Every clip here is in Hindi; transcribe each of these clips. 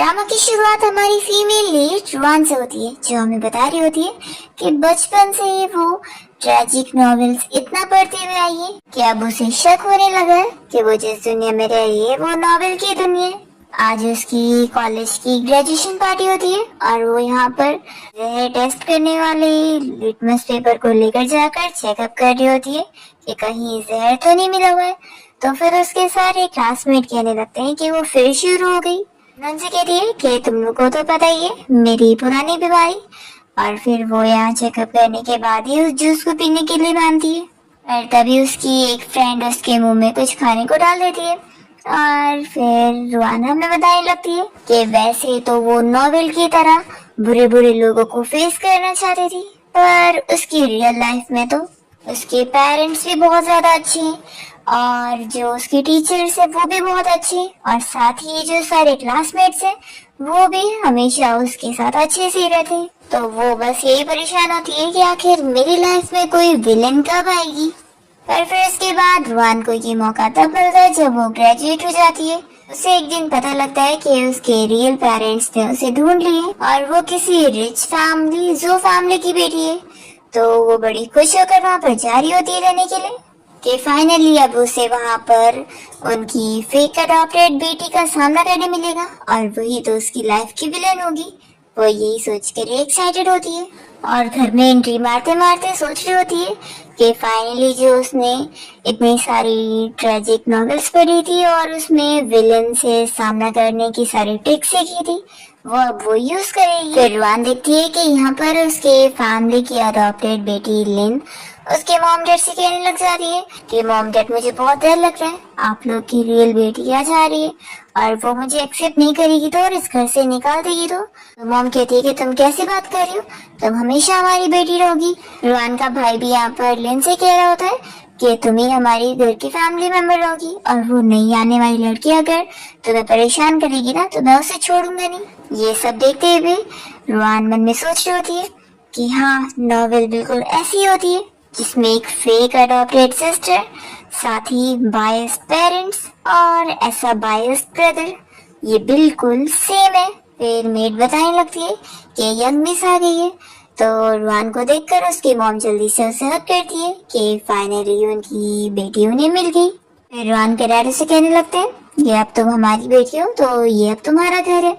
ड्रामा की शुरुआत हमारी फीमेल लीड रुआन से होती है, जो हमें बता रही होती है कि बचपन से ही वो ट्रेजिक नॉवेल्स इतना पढ़ते हुए आई है कि अब उसे शक होने लगा है कि वो जिस दुनिया में रह रही है वो नॉवेल की दुनिया है। आज उसकी कॉलेज की ग्रेजुएशन पार्टी होती है और वो यहाँ पर जहर टेस्ट करने वाले लिटमस पेपर को लेकर जाकर चेकअप कर रही होती है कि कहीं जहर तो नहीं मिला हुआ है। तो फिर उसके सारे क्लासमेट कहने लगते हैं कि वो फिर शुरू हो गई। नंसी कहती है कि तुम लोग को तो पता ही है मेरी पुरानी बीमारी। और फिर वो यहाँ चेकअप करने के बाद ही उस जूस को पीने के लिए मानती है और तभी उसकी एक फ्रेंड उसके मुंह में कुछ खाने को डाल देती है। और फिर रुआन हमें बताने लगती है कि वैसे तो वो नॉवेल की तरह बुरे बुरे लोगों को फेस करना चाहती थी, पर उसकी रियल लाइफ में तो उसके पेरेंट्स भी बहुत ज्यादा अच्छे हैं और जो उसके टीचर्स है वो भी बहुत अच्छे हैं और साथ ही जो सारे क्लासमेट्स हैं वो भी हमेशा उसके साथ अच्छे से रहते हैं। तो वो बस यही परेशान होती है कि आखिर मेरी लाइफ में कोई विलेन कब आएगी। पर फिर इसके बाद रुआन को ये मौका तब मिलता है जब वो ग्रेजुएट हो जाती है। उसे एक दिन पता लगता है कि उसके रियल पेरेंट्स ने उसे ढूंढ लिए और वो किसी रिच फैमिली जो फैमिली की बेटी है। तो वो बड़ी खुश होकर वहाँ पर जा रही होती है रहने के लिए कि फाइनली अब उसे वहाँ पर उनकी फेक अडॉप्टेड बेटी का सामना करने मिलेगा और वही तो उसकी लाइफ की विलेन होगी। वो यही सोचकर एक्साइटेड होती है और घर में एंट्री मारते मारते सोच रही होती है कि फाइनली जो उसने इतनी सारी ट्रेजिक नॉवेल्स पढ़ी थी और उसमें विलेन से सामना करने की सारी ट्रिक्स सीखी थी वो अब वो यूज करेगी। फिर रुआन देखती है कि यहाँ पर उसके फैमिली की अडॉप्टेड बेटी लिन उसके मॉम डैड से कहने लग जाती है कि मॉम डैड मुझे बहुत डर लग रहा है, आप लोग की रियल बेटी आ जा रही है और वो मुझे एक्सेप्ट नहीं करेगी तो और इस घर से निकाल देगी। तो मॉम कहती है कि तुम कैसी बात कर रही हो, तुम हमेशा हमारी बेटी रहोगी। रुआन का भाई भी यहाँ पर लिन से कह रहा होता है कि तुम ही हमारी घर की फैमिली मेंबर रहोगी और वो नई आने वाली लड़की अगर तुम्हें परेशान करेगी ना तो मैं उसे छोड़ूंगा नहीं। ये सब देखते हुए रुआन मन में सोच रही होती है कि हाँ, नॉवेल बिल्कुल ऐसी होती है जिसमें एक फेक अडॉप्टेड सिस्टर, साथ ही बायस पेरेंट्स और ऐसा बायस ब्रदर, ये बिल्कुल सेम है। फिर मेड बताने लगती है कि यंग मिस आ गई है। तो रुआन को देखकर उसकी मॉम जल्दी से उसे हक करती है कि फाइनली उनकी बेटी उन्हें मिल गई। फिर रुआन के डैडी से कहने लगते हैं ये अब तुम हमारी बेटी हो तो ये अब तुम्हारा घर है।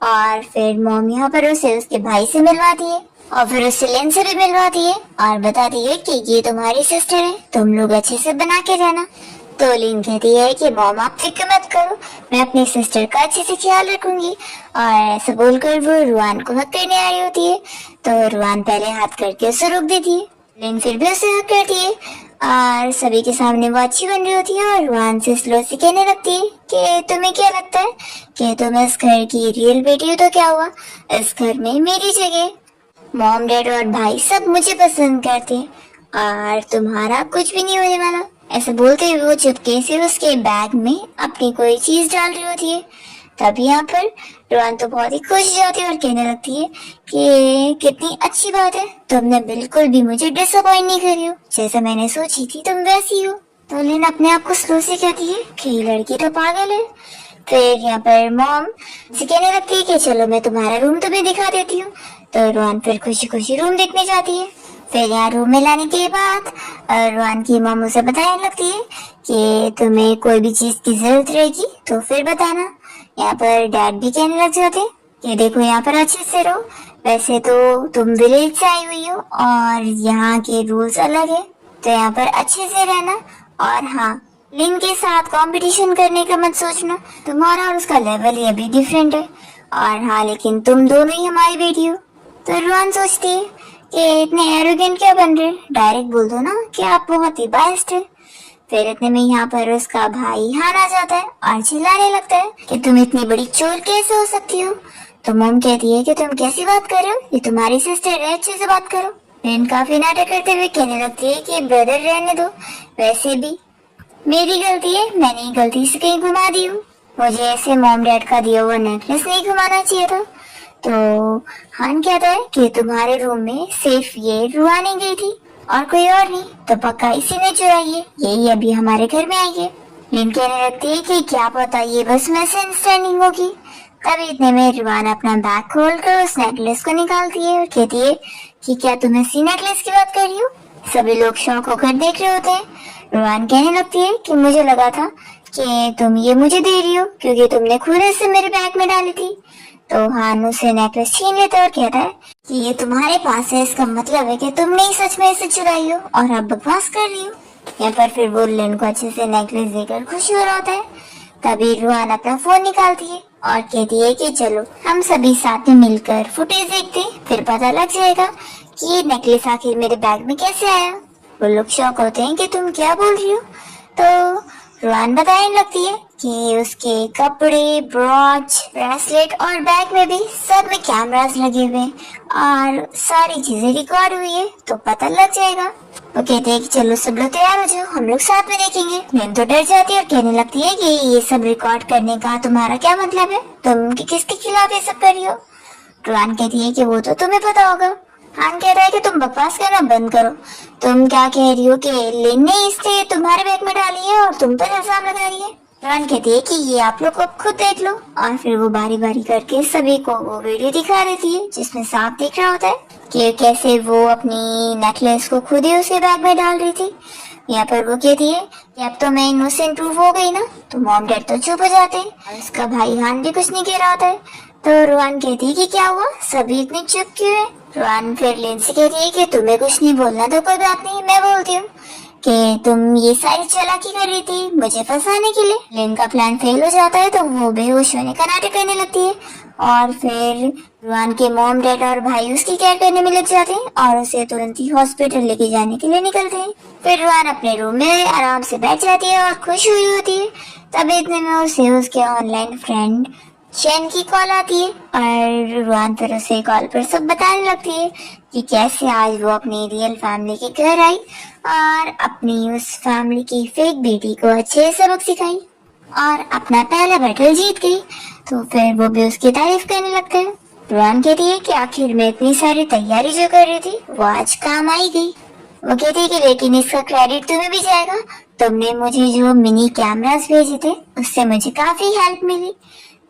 और फिर मॉम यहाँ पर उसे उसके भाई से मिलवाती है और फिर उससे लिन से भी मिलवाती है और बताती है कि ये तुम्हारी सिस्टर है, तुम लोग अच्छे से बना के रहना। तो लिन कहती है कि मॉम आप फिक्र मत करो, मैं अपनी सिस्टर का अच्छे से ख्याल रखूंगी। और ऐसा बोलकर वो रुआन को हक करने आई होती है। तो रुआन पहले हाथ करके उसे रोक देती है, लिन फिर भी उसे हक करती है और सभी के सामने वो अच्छी बन रही होती है और रुआन से स्लो से कहने लगती है कि तुम्हें क्या लगता है कि तुम इस घर की रियल बेटी हो तो क्या हुआ, इस घर में मेरी जगह, मॉम डैड और भाई सब मुझे पसंद करते हैं और तुम्हारा कुछ भी नहीं होने वाला। ऐसे बोलते हुए वो चुपके से उसके बैग में अपनी कोई चीज डाल रही होती है। तभी यहाँ पर रुआन तो बहुत ही खुश हो जाती है और कहने लगती है कि कितनी अच्छी बात है, तुमने बिल्कुल भी मुझे डिसअपॉइंट नहीं करी हो, जैसा मैंने सोची थी तुम वैसी हो। तो लिन अपने आप को स्लो से कहती है कि ये लड़की तो पागल है। फिर यहाँ पर मॉम से कहने लगती है कि चलो मैं तुम्हारा रूम तुम्हें दिखा देती हूँ। तो रुआन फिर खुशी खुशी रूम देखने जाती है। फिर यहाँ रूम में लाने के बाद रुआन की मॉम उसे बताने लगती है कि तुम्हें कोई भी चीज की जरूरत रहेगी तो फिर बताना। यहाँ पर डैड भी कहने लग जाते हैं कि देखो यहाँ पर अच्छे से रहो, वैसे तो तुम विलेज से आई हुई हो और यहाँ के रूल्स अलग है तो यहाँ पर अच्छे से रहना। और हाँ, लिन के साथ कंपटीशन करने का मत सोचना, तुम्हारा और उसका लेवल ही अभी डिफरेंट है। और हाँ, लेकिन तुम दोनों ही हमारी बेटी हो। तो रुआन सोचती है कि इतने एरोगेंट क्या बन रहे, डायरेक्ट बोल दो ना कि आप बहुत ही बायस्ड है। फिर इतने में यहाँ पर उसका भाई हान आ जाता है और चिल्लाने लगता है कि तुम इतनी बड़ी चोर कैसे हो सकती हो। तो मॉम कहती है कि तुम कैसी बात कर रहे हो, ये तुम्हारी सिस्टर है, अच्छे से बात करो। लिन काफी नाटक करते हुए कहने लगती है कि ब्रदर रहने दो, वैसे भी मेरी गलती है, मैंने गलती से कहीं घुमा दी हूँ, मुझे ऐसे मॉम डैड का दिया हुआ नेकलेस नहीं घुमाना चाहिए था। तो हान कहता है कि तुम्हारे रूम में सिर्फ ये रुआन ही गई थी और कोई और नहीं, तो पक्का इसी ने चुराई है, यही अभी हमारे घर में आई है। लिन कहने लगती है कि क्या पता ये बस मिसअंडरस्टैंडिंग होगी। तभी इतने में रुआन अपना बैग खोलकर उस नेकलेस को निकालती है और कहती है कि क्या तुम इसी नेकलेस की बात कर रही हो। सभी लोग शौक होकर देख रहे होते हैं। रुआन कहने लगती है कि मुझे लगा था कि तुम ये मुझे दे रही हो क्योंकि तुमने खुद इसे मेरे बैग में डाली थी। तो हान उसे नेकलेस छीन लेता है और कहता है कि ये तुम्हारे पास है, इसका मतलब है कि तुमने ही सच में इसे चुराई हो और अब बकवास कर रही हो। यहाँ पर फिर वो लिन को अच्छे से नेकलेस देकर खुश हो रहा होता है। तभी रुआन अपना फोन निकालती है और कहती है कि चलो हम सभी साथ में मिलकर फुटेज देखते हैं, फिर पता लग जाएगा कि ये नेकलेस आखिर मेरे बैग में कैसे आया। वो लोग शौक होते हैं कि तुम क्या बोल रही हो। तो रुआन बताने लगती है कि उसके कपड़े, ब्रॉच, ब्रेसलेट और बैग में भी सब में कैमरास लगे हुए हैं और सारी चीजें रिकॉर्ड हुई है, तो पता लग जाएगा। वो कहते हैं कि चलो सब लोग तैयार हो जाओ, हम लोग साथ में देखेंगे। लिन तो डर जाती है और कहने लगती है कि ये सब रिकॉर्ड करने का तुम्हारा क्या मतलब है, तुम किसके खिलाफ ये सब कर रही हो। रुआन कहती है कि वो तो तुम्हें पता होगा। हान कहता है कि तुम बकवास करना बंद करो, तुम क्या कह रही हो कि लिन ने इसे तुम्हारे बैग में डाली है और तुम पर इल्जाम लगा रही है। रुआन कहती है कि ये आप लोग अब खुद देख लो और फिर वो बारी बारी करके सभी को वो वीडियो दिखा देती है जिसमें साफ दिख रहा होता है कि कैसे वो अपनी नेकलेस को खुद ही उसके बैग में डाल रही थी। यहाँ पर वो कहती है कि अब तो मैं इनोसेंट प्रूफ हो गई ना। तो मॉम डैड तो चुप हो जाते हैं और उसका भाई हान भी कुछ नहीं कह रहा होता है। तो रुआन कहती है कि क्या हुआ, सभी इतने चुप क्यों है। रुआन फिर लिन से कहती है कि तुम्हें कुछ नहीं बोलना तो कोई बात नहीं, मैं बोलती हूँ कि तुम ये सारी चालाकी कर रही थी मुझे फंसाने के लिए। लिन का प्लान फेल हो जाता है तो वो बेहोश होने का नाटक करने लगती है और फिर रुआन के मॉम डैड और भाई उसकी केयर करने में लग जाते हैं और उसे तुरंत ही हॉस्पिटल लेके जाने के लिए निकलते हैं। फिर रुआन अपने रूम में आराम से बैठ जाती है और खुश हुई होती है। तभी इतने में उसे उसके ऑनलाइन फ्रेंड चैन की कॉल आती है और रुआन फिर उसे कॉल पर सब बताने लगती है कि कैसे आज वो अपनी रियल फैमिली के घर आई और अपनी उस फैमिली की फेक बेटी को अच्छे सबक सिखाई और अपना पहला बैटल जीत गई। तो फिर वो भी उसकी तारीफ करने लगता है। रुआन कहती है कि आखिर में इतनी सारी तैयारी जो कर रही थी वो आज काम आई गई। वो कहती है कि लेकिन इसका क्रेडिट तुम्हें भी जाएगा, तुमने मुझे जो मिनी कैमरास भेजे थे उससे मुझे काफी हेल्प मिली।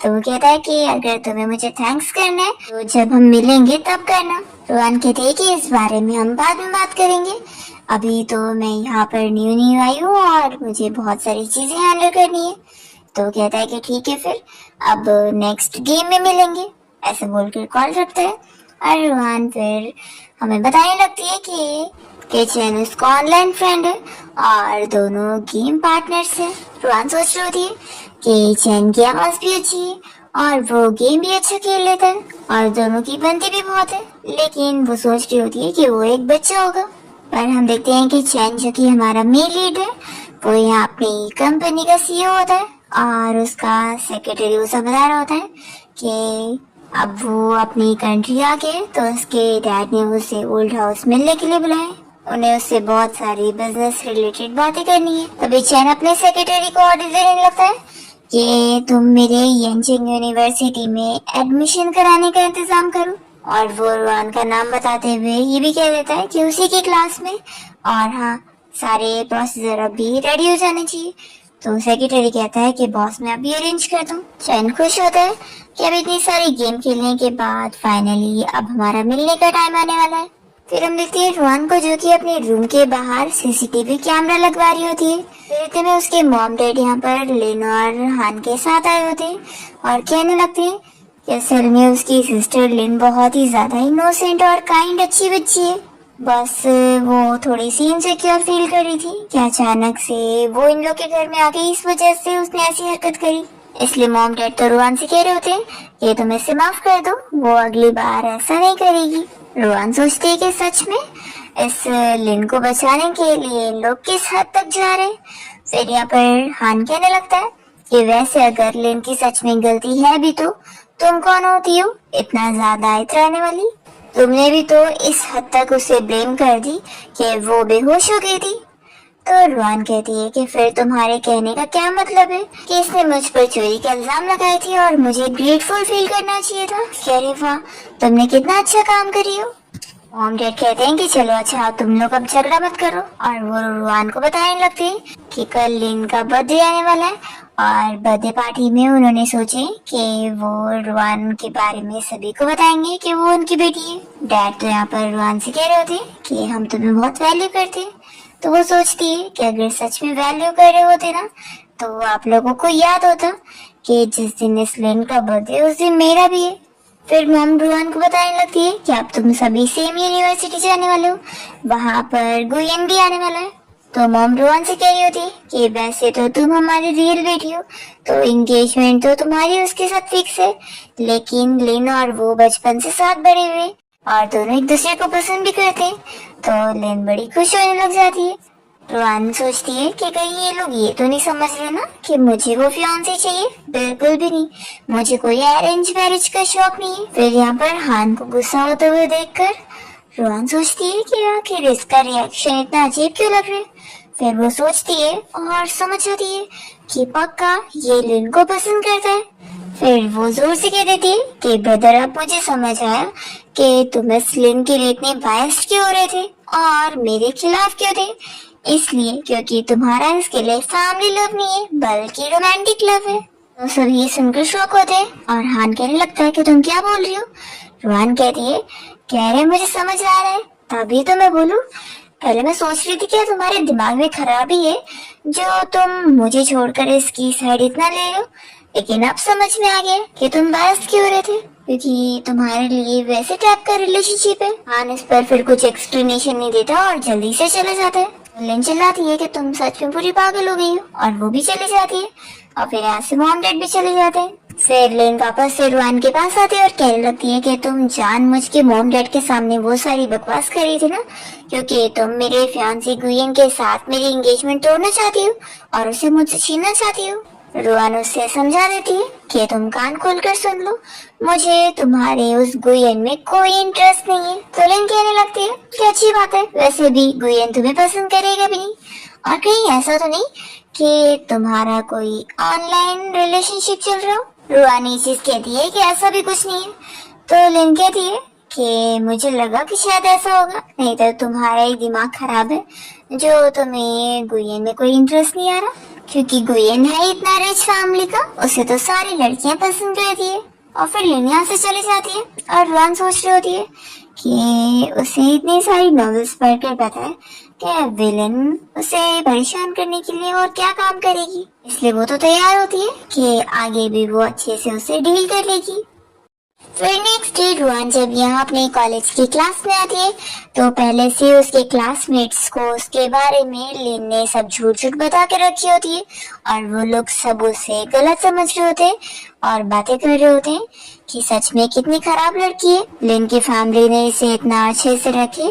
तो वो कहता है कि अगर तुम्हें मुझे थैंक्स करना है तो जब हम मिलेंगे तब करना। रुआन कहते हैं कि इस बारे में हम बाद में बात करेंगे, अभी तो मैं यहाँ पर न्यू आई हूँ और मुझे बहुत सारी चीजें हैंडल करनी है। तो कहता है कि ठीक है, फिर अब नेक्स्ट गेम में मिलेंगे, ऐसे बोलकर कॉल रखता है। और रुआन फिर हमें बताने लगती है कि चैन उसका ऑनलाइन फ्रेंड है और दोनों गेम पार्टनर्स हैं। रुआन सोच रही होती है कि चैन की आवाज भी अच्छी है और वो गेम भी अच्छा खेल लेता है और दोनों की बनती भी बहुत है, लेकिन वो सोच रही होती है कि वो एक बच्चा होगा। पर हम देखते हैं कि चैन जो कि हमारा मेन लीड है वो यहाँ अपनी कंपनी का सीईओ होता है और उसका सेक्रेटरी उसे बता रहा होता है कि अब वो अपनी कंट्री आ गए तो उसके डैड ने उसे ओल्ड हाउस मिलने के लिए बुलाया। उन्हें उससे बहुत सारी बिजनेस रिलेटेड बातें करनी है। तभी चैन अपने सेक्रेटरी को ऑर्डर देने लगता है कि तुम मेरे यंचिंग यूनिवर्सिटी में एडमिशन कराने का इंतजाम करो और वो रुआन का नाम बताते हुए ये भी कह देता है कि उसी की क्लास में, और हाँ सारे प्रोसीजर अभी रेडी हो जाने चाहिए। तो सेक्रेटरी कहता है कि बॉस मैं अभी अरेंज कर दूं। चैन खुश होता है कि अब इतनी सारी गेम खेलने के बाद फाइनली अब हमारा मिलने का टाइम आने वाला है। फिर हम देखते हैं रुआन को जो कि अपने रूम के बाहर सीसीटीवी कैमरा लगवा रही होती है। फिर इतने में उसके मॉम डैड यहाँ पर लिन और हान के साथ आए होते हैं और कहने लगते हैं कि असल में उसकी सिस्टर लिन बहुत ही ज्यादा इनोसेंट और काइंड अच्छी बच्ची है, बस वो थोड़ी सी इनसिक्योर फील कर रही थी कि अचानक से वो इन लोग के घर में आ गई, इस वजह से उसने ऐसी हरकत करी। इसलिए मॉम डैड तो रुआन से कह रहे होते हैं कि तुम इसे माफ कर दो, वो अगली बार ऐसा नहीं करेगी। रुआन सोचती है कि सच में इस लिन को बचाने के लिए लोग किस हद तक जा रहे हैं। फिर यहाँ पर हान कहने लगता है कि वैसे अगर लिन की सच में गलती है भी तो तुम कौन होती हो इतना ज्यादा इतराने वाली, तुमने भी तो इस हद तक उसे ब्लेम कर दी कि वो बेहोश हो गई थी। तो रुआन कहती है कि फिर तुम्हारे कहने का क्या मतलब है कि इसने मुझ पर चोरी का इल्जाम लगाई थी और मुझे ग्रेटफुल फील करना चाहिए था। अरे वाह, तुमने कितना अच्छा काम करी हो। मॉम डैड कहते हैं कि चलो अच्छा तुम लोग अब झगड़ा मत करो और वो रुआन को बताने लगते हैं कि कल लिन का बर्थडे आने वाला है और बर्थडे पार्टी में उन्होंने सोचे कि वो रुआन के बारे में सभी को बताएंगे कि वो उनकी बेटी है। डैड तो यहाँ पर रुआन से कह रहे होते कि हम तुम्हें बहुत वैल्यू करते हैं। तो वो सोचती है कि अगर सच में वैल्यू कर रहे होते ना तो आप लोगों को याद होता कि जिस दिन इसलिन का बर्थडे उस दिन मेरा भी है। फिर मॉम रुआन को बताने लगती है कि अब तुम सभी सेम यूनिवर्सिटी जाने वाले हो, वहाँ पर गुयन भी आने वाला है। तो मॉम रुआन से कह रही होती है कि वैसे तो तुम हमारी रियल बेटी हो, तो एंगेजमेंट तो तुम्हारी उसके साथ फिक्स है, लेकिन लिन और वो बचपन से साथ बड़े हुए और दोनों एक दूसरे को पसंद भी करते हैं। तो लिन बड़ी खुश होने लग जाती है। रुआन सोचती है कि कहीं ये लोग ये तो नहीं समझ रहे ना कि मुझे वो फियांसे चाहिए। बिल्कुल भी नहीं, मुझे कोई अरेंज मैरिज का शौक नहीं है। फिर यहाँ पर हान को गुस्सा होते हुए देखकर रुआन सोचती है कि आखिर इसका रिएक्शन इतना अजीब क्यों लग रहा है। फिर वो सोचती है और समझ आती है कि पक्का ये लिन को पसंद करता है। फिर वो जोर से कह देती है कि ब्रदर, अब मुझे समझ आया कि तुम इस लिन के लिए इतने बायस्ड क्यों हो रहे थे और मेरे खिलाफ क्यों थे। इसलिए क्योंकि तुम्हारा इसके लिए फैमिली लव नहीं है बल्कि रोमांटिक लव है। तो सब ये सुनकर शौक होते हैं और हान कहने लगता है कि तुम क्या बोल रही हो। रुआन कहती है, कह रहे मुझे समझ आ रहा है तभी तो मैं बोलूं। पहले मैं सोच रही थी कि तुम्हारे दिमाग में खराबी है जो तुम मुझे छोड़कर इसकी साइड इतना ले लो, लेकिन अब समझ में आ गया कि तुम बायस्ड क्यों हो रहे थे, क्योंकि तुम्हारे लिए वैसे टाइप का रिलेशनशिप है। हान इस पर फिर कुछ एक्सप्लेनेशन नहीं देता और जल्दी से चले जाता है। लिन चिल्लाती है कि तुम सच में पूरी पागल हो गई हो और वो भी चली जाती है और फिर यहाँ से मॉम डैड भी चले जाते हैं। फिर लिन वापस से रुआन के पास आती है और कहने लगती है कि तुम जानबूझ के मॉम डैड के सामने वो सारी बकवास कर रही थी ना, क्योंकि तुम मेरे फियांसे गुयन के साथ मेरी एंगेजमेंट तोड़ना चाहती हो और उसे मुझसे छीनना चाहती हो। रुआन उससे समझा देती है कि तुम कान खोलकर सुन लो, मुझे तुम्हारे उस गुयन में कोई इंटरेस्ट नहीं है। तो लिन कहने लगती है कि अच्छी बात है, वैसे भी गुयन तुम्हें पसंद करेगा भी नहीं, और कहीं ऐसा तो नहीं कि तुम्हारा कोई ऑनलाइन रिलेशनशिप चल रहा हो। रुआन ये चीज कहती है कि ऐसा भी कुछ नहीं है। तो लिन कहती है कि मुझे लगा कि शायद ऐसा होगा, नहीं तो तुम्हारा ही दिमाग खराब है जो तुम्हें गुयन में कोई इंटरेस्ट नहीं आ रहा, क्योंकि गुयन है इतना रिच फैमिली का, उसे तो सारी लड़कियां पसंद करती है। और फिर लिन यहाँ से चली जाती है और रुआन सोच रही होती है कि उसे इतनी सारी नॉवेल्स पढ़कर पता है कि विलन उसे परेशान करने के लिए और क्या काम करेगी, इसलिए वो तो तैयार होती है कि आगे भी वो अच्छे से उसे डील कर लेगी। फिर नेक्स्ट डे रुआन जब यहाँ अपने कॉलेज की क्लास में आती है तो पहले से उसके क्लासमेट्स को उसके बारे में लिन ने सब झूठ झूठ बता के रखी होती है और वो लोग सब उसे गलत समझ रहे होते हैं और बातें कर रहे होते हैं कि सच में कितनी खराब लड़की है, लिन की फैमिली ने इसे इतना अच्छे से रखे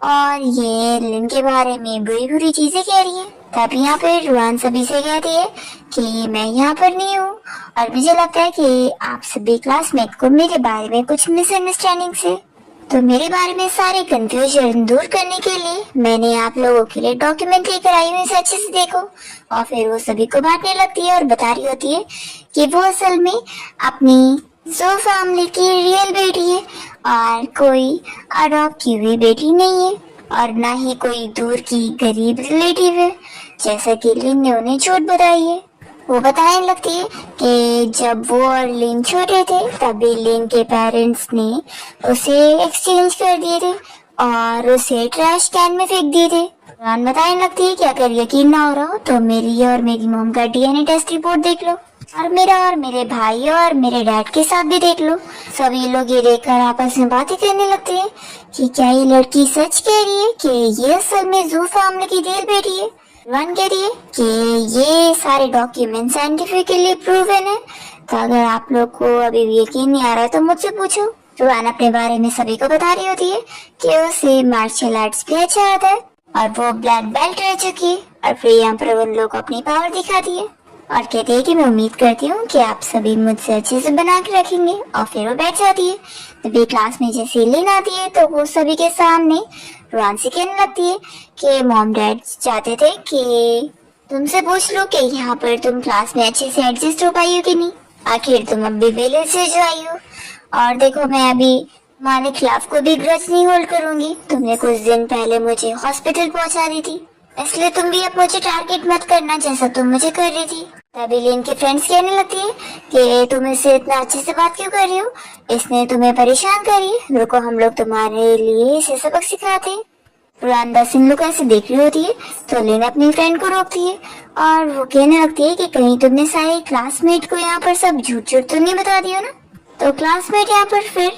और ये लिन के बारे में बुरी बुरी चीजें कह रही है। तब यहाँ पे रुआन सभी से कहती है कि मैं यहाँ पर नहीं हूँ और मुझे लगता है कि आप सभी क्लासमेट को मेरे बारे में कुछ मिसअंडरस्टैंडिंग है, तो मेरे बारे में सारे कंफ्यूजन दूर करने के लिए मैंने आप लोगों के लिए डॉक्यूमेंट लेकर आई हूँ, इसे अच्छे से देखो। और फिर वो सभी को बांटने लगती है और बता रही होती है कि वो असल में अपनी जो फैमिली की रियल बेटी है और कोई अडॉप्ट की हुई बेटी नहीं है और ना ही कोई दूर की गरीब रिलेटिव है जैसा कि लिन ने उन्हें झूठ बताई है। वो बताने लगती है कि जब वो और लिन छोटे थे तभी लिन के पेरेंट्स ने उसे एक्सचेंज कर दिए थे और उसे ट्रैश कैन में फेंक दिए थे। रुआन बताने लगती है कि अगर यकीन ना हो रहा हो तो मेरी और मेरी मॉम का डीएनए टेस्ट रिपोर्ट देख लो और मेरा और मेरे भाई और मेरे डैड के साथ भी देख लो। सभी लोग ये देखकर आपस में बातें करने लगते हैं कि क्या ये लड़की सच कह रही है कि ये असल में जू फैमिली की रियल बेटी है। रुआन कह रही है कि ये सारे डॉक्यूमेंट साइंटिफिकली प्रूवन है, तो अगर आप लोग को अभी भी यकीन नहीं आ रहा है तो मुझसे पूछो। रुआन अपने बारे में सभी को बता रही होती है कि उसे मार्शल आर्ट्स भी अच्छा आता है और वो ब्लैक बेल्ट रह चुकी है। और फिर यहाँ पर उन लोग अपनी पावर दिखाती है और कहती है कि मैं उम्मीद करती हूँ कि आप सभी मुझसे अच्छे से बना के रखेंगे। और फिर वो बैठ जाती है। तभी क्लास में जैसे लिन आती है तो वो सभी के सामने रुआन से कहने लगती है कि मॉम डैड चाहते थे कि तुमसे पूछ लो कि यहाँ पर तुम क्लास में अच्छे से एडजस्ट हो पाई हो कि नहीं, आखिर तुम अब भी विलेज से जो आई हो। और देखो मैं अभी तुम्हारे खिलाफ कोई भी ग्रज नहीं होल्ड करूंगी, तुमने कुछ दिन पहले मुझे हॉस्पिटल पहुंचा दी थी, इसलिए तुम भी अब मुझे टारगेट मत करना जैसा तुम मुझे कर रही थी। तभी लिन की फ्रेंड्स कहने लगती है कि तुम इससे इतना अच्छे से बात क्यों कर रही हो, इसने तुम्हें परेशान करी, रुको हम लोग तुम्हारे लिए इसे सबक सिखाते हैं। रुआन बस इन लोग को ऐसे देख रही होती है तो लिन अपनी फ्रेंड को रोकती है और वो कहने लगती है कि कहीं तुमने सारे क्लासमेट को यहाँ पर सब झूठ झूठ तो नहीं बता दिया ना। तो क्लासमेट यहाँ पर फिर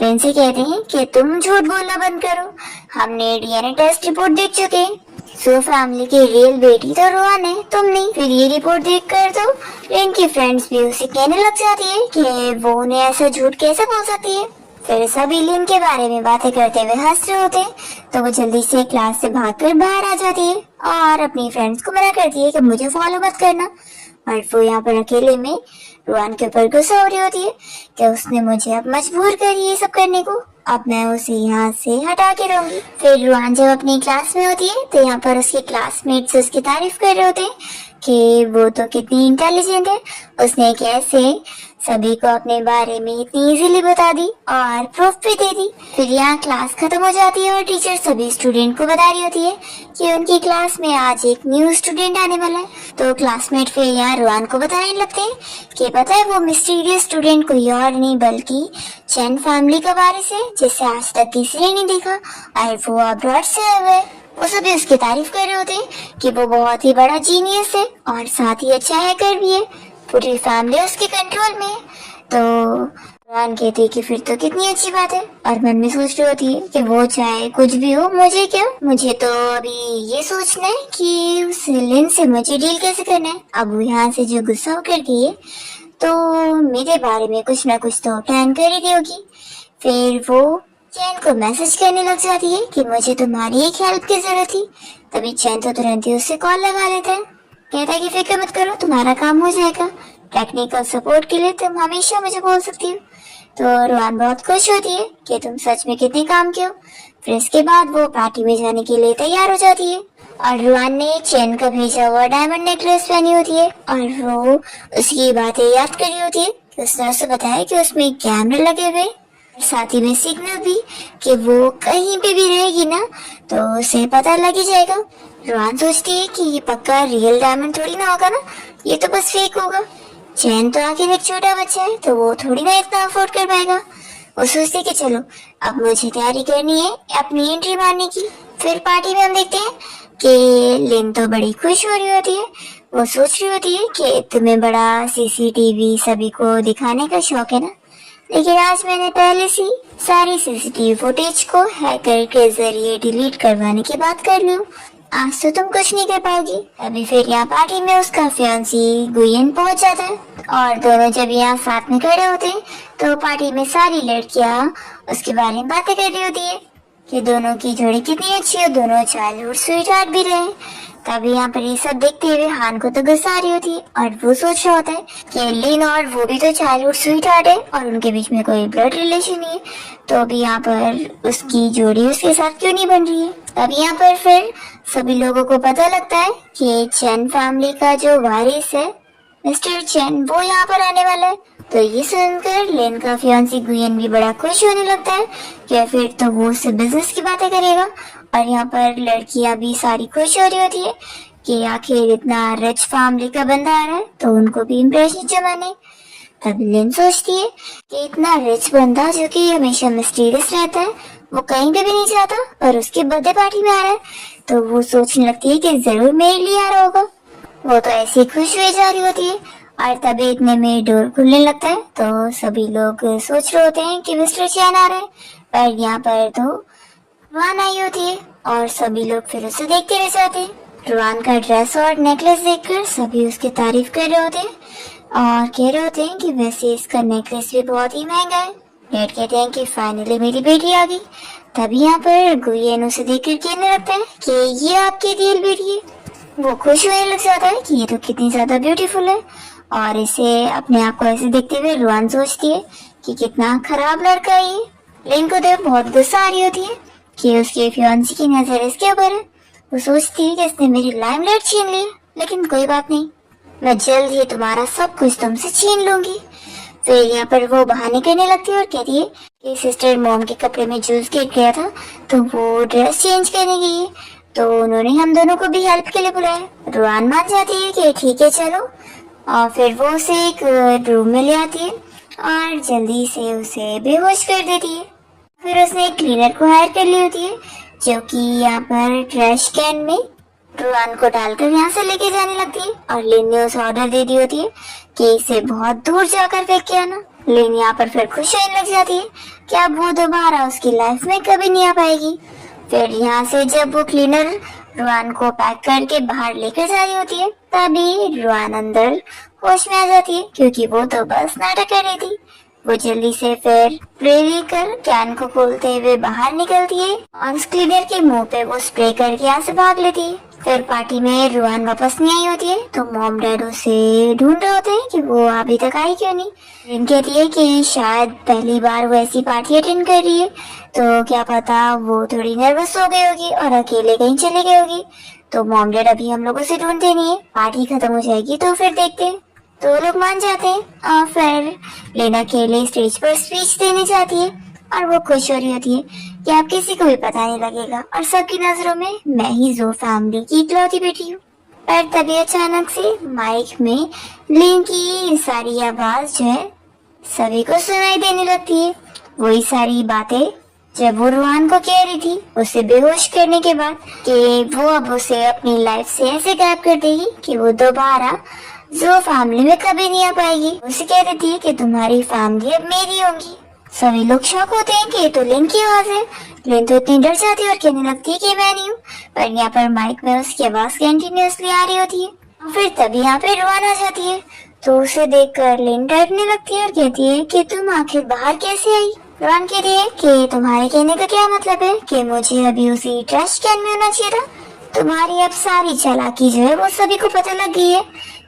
लिन से कहते हैं कि तुम झूठ बोलना बंद करो, हमने डीएनए टेस्ट रिपोर्ट देख चुके हैं, सो फैमिली की रियल बेटी तो रुआन है, तुम नहीं। फिर ये रिपोर्ट देखकर तो लिन की फ्रेंड्स भी उसे कहने लग जाती है कि वो उन्हें ऐसा झूठ कैसे बोल सकती है। फिर सभी लिन के बारे में बातें करते हुए हंस रहे होते हैं तो वो जल्दी से क्लास से भागकर बाहर आ जाती है और अपनी फ्रेंड्स को मना करती है कि मुझे फॉलो मत करना। और वो यहाँ पर अकेले में रुआन के ऊपर गुस्सा हो रही होती है कि उसने मुझे अब मजबूर कर ये सब करने को, अब मैं उसे यहाँ से हटा के रहूंगी। फिर रुआन जब अपनी क्लास में होती है तो यहाँ पर उसके क्लासमेट्स उसकी तारीफ कर रहे होते हैं कि वो तो कितनी इंटेलिजेंट है, उसने कैसे सभी को अपने बारे में इतनी इजीली बता दी और प्रूफ भी दे दी। फिर यहाँ क्लास खत्म हो जाती है और टीचर सभी स्टूडेंट को बता रही होती है कि उनकी क्लास में आज एक न्यू स्टूडेंट आने वाला है। तो क्लासमेट फिर यहाँ रुआन को बताने लगते हैं कि पता है वो मिस्टीरियस स्टूडेंट कोई और नहीं बल्कि चैन फैमिली का वारिस है जिसे आज तक किसी ने नहीं देखा और वो अब्रॉड से आया हुआ है। वो सभी उसकी तारीफ कर रहे होते हैं कि वो बहुत ही बड़ा जीनियस है और साथ ही अच्छा हैकर भी है, पूरी फैमिली उसके कंट्रोल में है। तो रुआन कहती है कि फिर तो कितनी अच्छी बात है और मन में सोच रही होती है कि वो चाहे कुछ भी हो मुझे क्या, मुझे तो अभी ये सोचना है कि उस लिन से मुझे डील कैसे करना है। अब वो यहाँ से जो गुस्सा होकर गई है तो मेरे बारे में कुछ ना कुछ तो प्लान कर ही दी होगी। फिर वो चैन को मैसेज करने लग जाती है कि मुझे तुम्हारी एक हेल्प की जरूरत थी। तभी चैन तो तुरंत ही उससे कॉल लगा लेता है, कहता है कि फिक्र मत करो तुम्हारा काम हो जाएगा, टेक्निकल सपोर्ट के लिए तुम हमेशा मुझे बोल सकती हो। तो रुआन बहुत खुश होती है कि तुम सच में कितने काम के हो। फिर इसके बाद वो पार्टी में जाने के लिए तैयार हो जाती है और रुआन ने चैन का भेजा हुआ डायमंड नेकलेस पहनी होती है और वो उसकी बातें याद कर रही होती है कि उसने उसे बताया कि उसमें कैमरे लगे हुए, साथ ही में सिग्नल भी कि वो कहीं पे भी रहेगी ना तो उसे पता लग ही जाएगा। रुआन सोचती है कि ये पक्का रियल डायमंड थोड़ी ना होगा ना, ये तो बस फेक होगा। चैन तो आखिर एक छोटा बच्चा है तो वो थोड़ी ना इतना अफोर्ड कर पाएगा। वो सोचती कि चलो अब मुझे तैयारी करनी है अपनी एंट्री मारने की। फिर पार्टी में हम देखते हैं कि लिन तो बड़ी खुश हो रही होती है, वो सोच रही होती है कि तुम्हें बड़ा सीसीटीवी सभी को दिखाने का शौक है ना, लेकिन आज मैंने पहले से सारी सीसीटीवी फुटेज को हैकर के जरिए डिलीट करवाने की बात कर ली हूँ, आज तो तुम कुछ नहीं कर पाओगी। अभी फिर यहाँ पार्टी में उसका फियांसी गुयन पहुंच जाता है और दोनों जब यहाँ साथ में खड़े होते हैं तो पार्टी में सारी लड़कियाँ उसके बारे में बातें कर रही होती है कि दोनों की जोड़ी कितनी अच्छी है, दोनों चाइल्डहुड स्वीटहार्ट भी रहे। तभी यहाँ पर ये सब देखते हुए हान को तो गुस्सा आ रही होती है और वो सोच रहा होता है कि लिन और वो भी तो चाइल्डहुड स्वीटहार्ट है और उनके बीच में कोई ब्लड रिलेशन नहीं है, तो अभी यहाँ पर उसकी जोड़ी उसके साथ क्यों नहीं बन रही है। तभी यहाँ पर फिर सभी लोगों को पता लगता है कि चैन फैमिली का जो वारिस है मिस्टर चैन वो यहाँ पर आने वाला है। तो ये सुनकर लिन का फियांसी गुयन भी बड़ा खुश होने लगता है कि फिर तो वो उससे बिजनेस की बातें करेगा और यहाँ पर लड़कियां भी सारी खुश हो रही होती है कि आखिर इतना रिच फैमिली का बंदा आ रहा है तो उनको भी इम्प्रेशन जमाने। तब लिन सोचती है कि इतना रिच बंदा जो कि हमेशा मिस्टीरियस रहता है वो कहीं पे भी नहीं जाता पर उसके बर्थडे पार्टी में आ रहा है, तो वो सोचने लगती है कि जरूर मेरे लिए आ रहा होगा। वो तो ऐसी खुश हुई जा रही होती है और तभी इतने में डोर खुलने लगता है तो सभी लोग सोच रहे होते हैं कि मिस्टर चैन आ रहे हैं, पर यहाँ पर तो रुआन आई होती है और सभी लोग फिर उसे देखते रह जाते हैं। रुआन का ड्रेस और नेकलेस देखकर सभी उसकी तारीफ कर रहे होते हैं और कह रहे होते हैं कि वैसे इसका नेकलेस भी बहुत ही महंगा है। डैड कहते हैं कि फाइनली मेरी बेटी आ गई। तभी यहाँ पर गुयन उसे देखकर कहने लगता है कि ये आपकी रियल बेटी है। वो खुश होने लग जाता है कि ये तो कितनी ज्यादा ब्यूटीफुल है और इसे अपने आप को ऐसे देखते हुए रुआन सोचती है कि कितना खराब लड़का है ये। लिन को तो बहुत गुस्सा आ रही होती है कि उसके फियांसी की नजर इसके ऊपर है। वो सोचती है कि इसने मेरी लाइमलाइट छीन ली, लेकिन कोई बात नहीं, मैं जल्द ही तुम्हारा सब कुछ तुमसे छीन लूंगी। फिर यहाँ पर वो बहाने करने लगती है और कहती है कि सिस्टर मॉम के कपड़े में जूस गिर गया था तो वो ड्रेस चेंज करने गई है, तो उन्होंने हम दोनों को भी हेल्प के लिए बुलाया। रुआन मान जाती है कि ठीक है चलो, और फिर वो उसे एक रूम में ले आती है और जल्दी से उसे बेहोश कर देती है। फिर उसने एक क्लीनर को हायर कर ली होती है जो कि यहाँ पर ट्रैश कैन में रुआन को डालकर यहाँ से लेके जाने लगती है और लिन ने उसे ऑर्डर दे दी होती है कि इसे बहुत दूर जाकर फेंक के आना। लिन यहाँ पर फिर खुश होने लग जाती है कि अब वो दोबारा उसकी लाइफ में कभी नहीं आ पाएगी। फिर यहाँ से जब वो क्लीनर रुआन को पैक करके बाहर लेकर जा रही होती है तभी रुआन अंदर होश में आ जाती है क्योंकि वो तो बस नाटक कर रही थी। वो जल्दी से फिर स्प्रे लेकर कैन को खोलते हुए बाहर निकलती है और क्लीनर के मुंह पे वो स्प्रे करके यहाँ से भाग लेती है। फिर पार्टी में रुआन वापस नहीं आई होती है तो मॉम डैड उसे ढूंढ रहे होते हैं कि वो अभी तक आई क्यों नहीं। रिन कहती है कि शायद पहली बार वो ऐसी पार्टी अटेंड कर रही है तो क्या पता वो थोड़ी नर्वस हो गई होगी और अकेले कहीं चले गई होगी। तो मॉम डैड अभी हम लोगों से ढूंढते नहीं है, पार्टी खत्म हो जाएगी तो फिर देखते हैं। तो लोग मान जाते हैं और फिर लेना अकेले स्टेज पर स्पीच देने जाती है और वो खुश हो रही होती है कि अब किसी को भी पता नहीं लगेगा और सबकी नजरों में मैं ही जो फैमिली की इकलौती बेटी हूँ। पर तभी अचानक से माइक में लिन की सारी आवाज जो है सभी को सुनाई देने लगती है। वही सारी बातें जब वो रुआन को कह रही थी उसे बेहोश करने के बाद कि वो अब उसे अपनी लाइफ से ऐसे गायब कर देगी कि वो दोबारा जो फैमिली में कभी नहीं आ पाएगी। उसे कह देती है कि तुम्हारी फैमिली अब मेरी होगी। सभी लोग शौक होते हैं कि ये तो लिन की आवाज है। लिन तो इतनी डर जाती है और कहने लगती है कि मैं नहीं हूँ, पर यहाँ पर माइक में उसकी आवाज कंटिन्यूअसली आ रही होती है। फिर तभी यहाँ पे रुआन आ जाती है तो उसे देखकर लिन डरने लगती है और कहती है कि तुम आखिर बाहर कैसे आई। रुआन कहती है कि तुम्हारे कहने का क्या मतलब है कि मुझे अभी उसी ट्रैश कैन में होना चाहिए था। तुम्हारी अब सारी चालाकी जो है वो सभी को पता लग गई है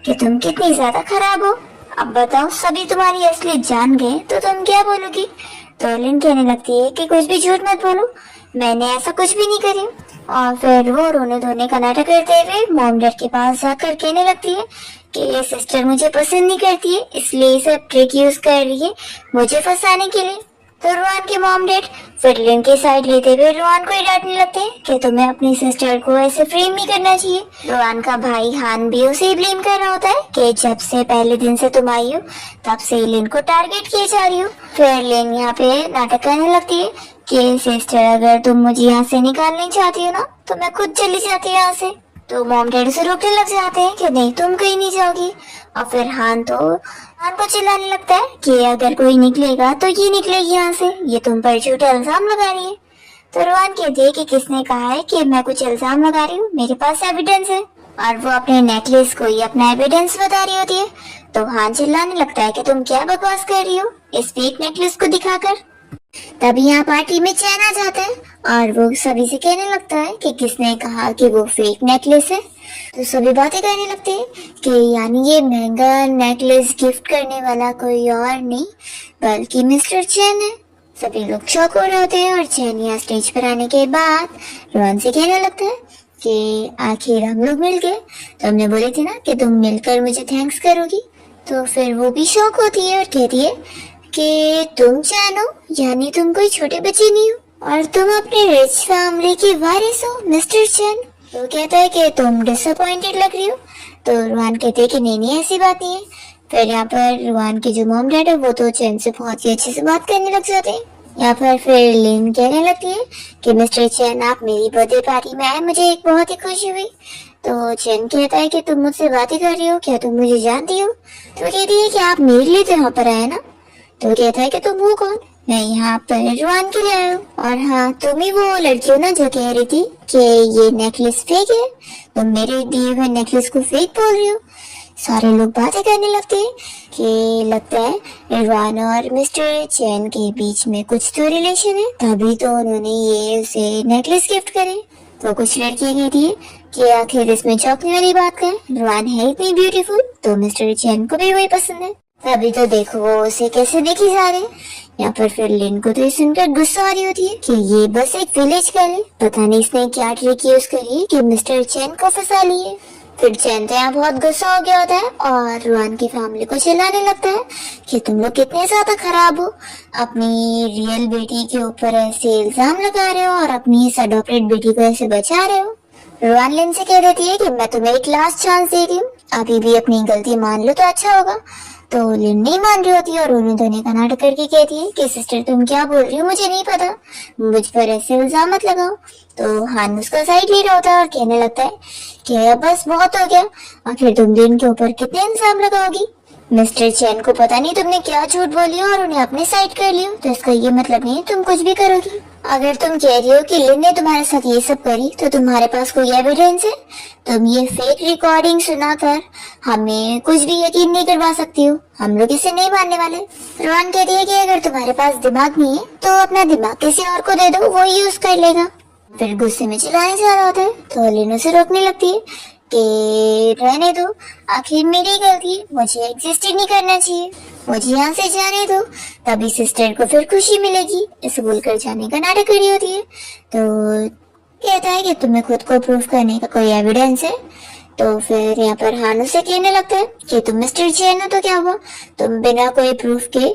कि तुम कितनी ज्यादा खराब हो। अब बताओ सभी तुम्हारी असलियत जान गए तो तुम क्या बोलोगी। तो लिन कहने लगती है कि कुछ भी झूठ मत बोलो, मैंने ऐसा कुछ भी नहीं करी। और फिर वो रोने धोने का नाटक करते हुए मॉम डैड के पास जाकर कहने लगती है कि ये सिस्टर मुझे पसंद नहीं करती है इसलिए सब ट्रिक यूज कर रही है मुझे फंसाने के लिए। तो रुआन के मॉम डैड फिर लिन की साइड लेते हुए रुआन को ही डांटने लगते हैं कि तुम्हें अपनी सिस्टर को ऐसे फ्रेम नहीं करना चाहिए। रुआन का भाई हान भी उसे ही ब्लेम कर रहा होता है कि जब से पहले दिन से तुम आई हो तब से लिन को टारगेट किए जा रही हो। फिर लिन यहाँ पे नाटक करने लगती है कि सिस्टर अगर तुम मुझे यहाँ से निकालना चाहती हो ना तो मैं खुद चली जाती हूँ यहाँ से। तो मॉम डैडी से रोकने लग जाते हैं कि नहीं तुम कहीं नहीं जाओगी। और फिर हान को चिल्लाने लगता है कि अगर कोई निकलेगा तो ये निकलेगी यहाँ से, ये तुम पर झूठा इल्जाम लगा रही है। तो रुआन कहती है कि किसने कहा है कि मैं कुछ इल्जाम लगा रही हूँ, मेरे पास एविडेंस है। और वो अपने नेकलेस को ही अपना एविडेंस बता रही होती है। तो हान चिल्लाने लगता है कि तुम क्या बकवास कर रही हो इस फेक नेकलेस को दिखाकर। तभी यहाँ पार्टी में चैन आ जाता है और वो सभी से कहने लगता है कि किसने कहा कि वो फेक नेकलेस है। तो सभी बातें करने लगते हैं कि यानी ये महंगा नेकलेस गिफ्ट करने वाला कोई और नहीं बल्कि मिस्टर चैन है। सभी लोग शॉक हो रहे होते हैं और चैन यहाँ स्टेज पर आने के बाद रुआन से कहने लगता है कि आखिर हम लोग मिल गए, तुमने बोली थी ना कि तुम मिलकर मुझे थैंक्स करोगी। तो फिर वो भी शॉक होती है और कहती है कि तुम चैन हो, यानी तुम कोई छोटे बच्चे नहीं हो और तुम अपने रिच फैमिली की वारिस हो मिस्टर चैन। तो कहता है कि तुम डिसअपॉइंटेड लग रही हो। तो रुआन कहते हैं कि नहीं ऐसी बात नहीं है। फिर यहाँ पर रुआन के जो मॉम डैड है वो तो चैन से बहुत ही अच्छे से बात करने लग जाते हैं। यहाँ पर फिर लिन कहने लगती है कि मिस्टर चैन आप मेरी बर्थडे पार्टी में आए, मुझे एक बहुत ही खुशी हुई। तो चैन कहता है कि तुम मुझसे बातें कर रही हो, क्या तुम मुझे जानती हो। तो कहती है कि आप मेरे लिए तो यहाँ पर आए ना। तो कहता है कि तुम हो कौन। मैं यहाँ पर रुआन के लिए आया हूँ। और हाँ तुम ही वो लड़की हो ना जो कह रही थी कि ये नेकलेस फेक है, तुम मेरे दिए हुए नेकलेस को फेक बोल रही हो। सारे लोग बातें करने लगते हैं कि लगता है रुआन और मिस्टर चैन के बीच में कुछ तो रिलेशन है, तभी तो उन्होंने ये उसे नेकलेस गिफ्ट करे। तो कुछ लड़कियां कहती है कि आखिर इसमें चौंकने वाली बात है, रुआन है इतनी ब्यूटीफुल तो मिस्टर चैन को भी वही पसंद है। तभी तो देखो वो उसे कैसे देखी जा रहे हैं। यहाँ पर फिर लिन को तो ये सुनकर गुस्सा आ रही होती है कि ये बस एक विलेज गर्ल है, पता नहीं इसने क्या ट्रिक यूज करी है कि मिस्टर चैन को फंसा लिए। फिर चैन तो यहाँ बहुत गुस्सा हो गया होता है और रुआन की फैमिली को चिल्लाने लगता है कि तुम लोग कितने ज्यादा खराब हो, अपनी रियल बेटी के ऊपर ऐसे इल्जाम लगा रहे हो और अपनी इस अडॉप्टेड बेटी को ऐसे बचा रहे हो। रुआन लिन से कह देती है कि मैं तुम्हें एक लास्ट चांस दे रही हूँ, अभी भी अपनी गलती मान लो तो अच्छा होगा। तो लिन नहीं मान रही होती है और रोने धोने का नाटक करके कहती है कि सिस्टर तुम क्या बोल रही हो, मुझे नहीं पता, मुझ पर ऐसे इल्जाम मत लगाओ। तो हान उसका साइड ले रहा होता है और कहने लगता है कि अब बस बहुत हो गया, आखिर तुम लिन के ऊपर कितने इल्जाम लगाओगी। मिस्टर चैन को पता नहीं तुमने क्या झूठ बोली और उन्हें अपने साइड कर लियो, तो इसका ये मतलब नहीं तुम कुछ भी करोगी। अगर तुम कह रही हो कि लिन ने तुम्हारे साथ ये सब करी तो तुम्हारे पास कोई एविडेंस है? तुम ये फेक रिकॉर्डिंग सुनाकर हमें कुछ भी यकीन नहीं करवा सकती हो, हम लोग इसे नहीं मानने वाले। रोहन कहती है कि अगर तुम्हारे पास दिमाग नहीं है तो अपना दिमाग किसी और को दे दो, वो यूज कर लेगा। फिर गुस्से में चिल्लाने जा रहा होता है तो लिन उसे रोकने लगती है कि रहने दो, आखिर मेरी गलती है, मुझे एग्जिस्ट ही नहीं करना चाहिए, मुझे यहाँ से जाने दो, तभी सिस्टर को फिर खुशी मिलेगी। इसे बोलकर जाने का नाटक कर रही होती है तो कहता है कि तुम्हें खुद को प्रूफ करने का कोई एविडेंस है? तो फिर यहाँ पर हानू से कहने लगता है कि तुम मिस्टर चैन हो तो क्या हुआ, तुम बिना कोई प्रूफ के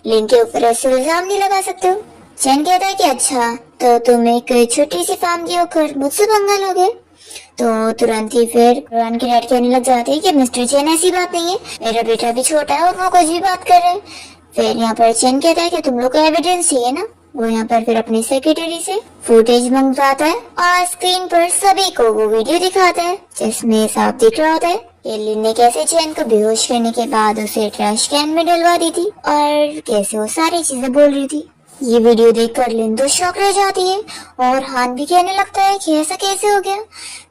लिन के ऊपर ऐसे इल्जाम नहीं लगा सकते हो। चैन कहता है कि अच्छा तो तुम एक छोटी सी फैमिली होकर मुझसे पंगा लोगे। तो तुरंत ही फिर कुरान की डैड कहने लग जाते हैं कि मिस्टर चैन ऐसी बात नहीं है, मेरा बेटा भी छोटा है और वो कुछ भी बात कर रहे हैं। फिर यहाँ पर चैन कहता है कि तुम लोग को एविडेंस चाहिए ना। वो यहाँ पर फिर अपनी सेक्रेटरी से फुटेज मंगवाता है और स्क्रीन पर सभी को वो वीडियो दिखाता है जिसमें साफ दिख रहा होता है कि लिन ने कैसे चैन को बेहोश करने के बाद उसे ट्रैश कैन में डलवा दी थी और कैसे वो सारी चीजें बोल रही थी। ये वीडियो देखकर लिन तो शॉक रह जाती है और हान भी कहने लगता है कि ऐसा कैसे हो गया।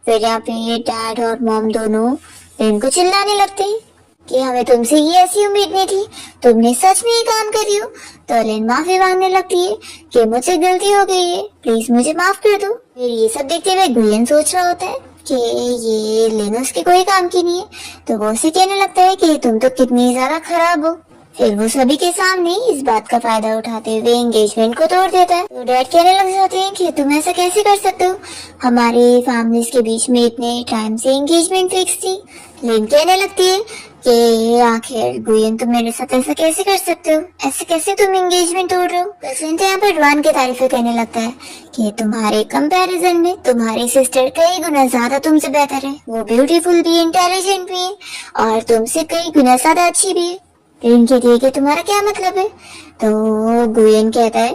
फिर यहाँ पे डैड और मॉम दोनों लिन को चिल्लाने लगते हैं कि हमें तुमसे ये ऐसी उम्मीद नहीं थी, तुमने सच में ये काम करी हो। तो लिन माफी मांगने लगती है कि मुझसे गलती हो गई है, प्लीज मुझे माफ कर दो। फिर ये सब देखते हुए गुयन सोच रहा होता है कि ये लिन उसके कोई काम की नहीं है, तो वो उसे कहने लगता है कि तुम तो कितनी ज्यादा खराब हो। फिर वो सभी के सामने इस बात का फायदा उठाते हुए एंगेजमेंट को तोड़ देता है। तो डैड कहने लग जाते हैं कि तुम ऐसा कैसे कर सकते हो, हमारी फैमिलीज के बीच में इतने टाइम से एंगेजमेंट फिक्स थी। लिन कहने लगती है कि आखिर गुयन तुम मेरे साथ ऐसा कैसे कर सकते हो, ऐसे कैसे तुम एंगेजमेंट तोड़ रहे हो। तो यहाँ पर रुआन की तारीफें करने लगता है कि तुम्हारे कंपैरिजन में तुम्हारी सिस्टर कई गुना ज्यादा तुमसे बेहतर है, वो ब्यूटीफुल भी, इंटेलिजेंट भी है और तुमसे कई गुना ज्यादा अच्छी भी है। लिन कहती है कि तुम्हारा क्या मतलब है। तो गुयन कहता है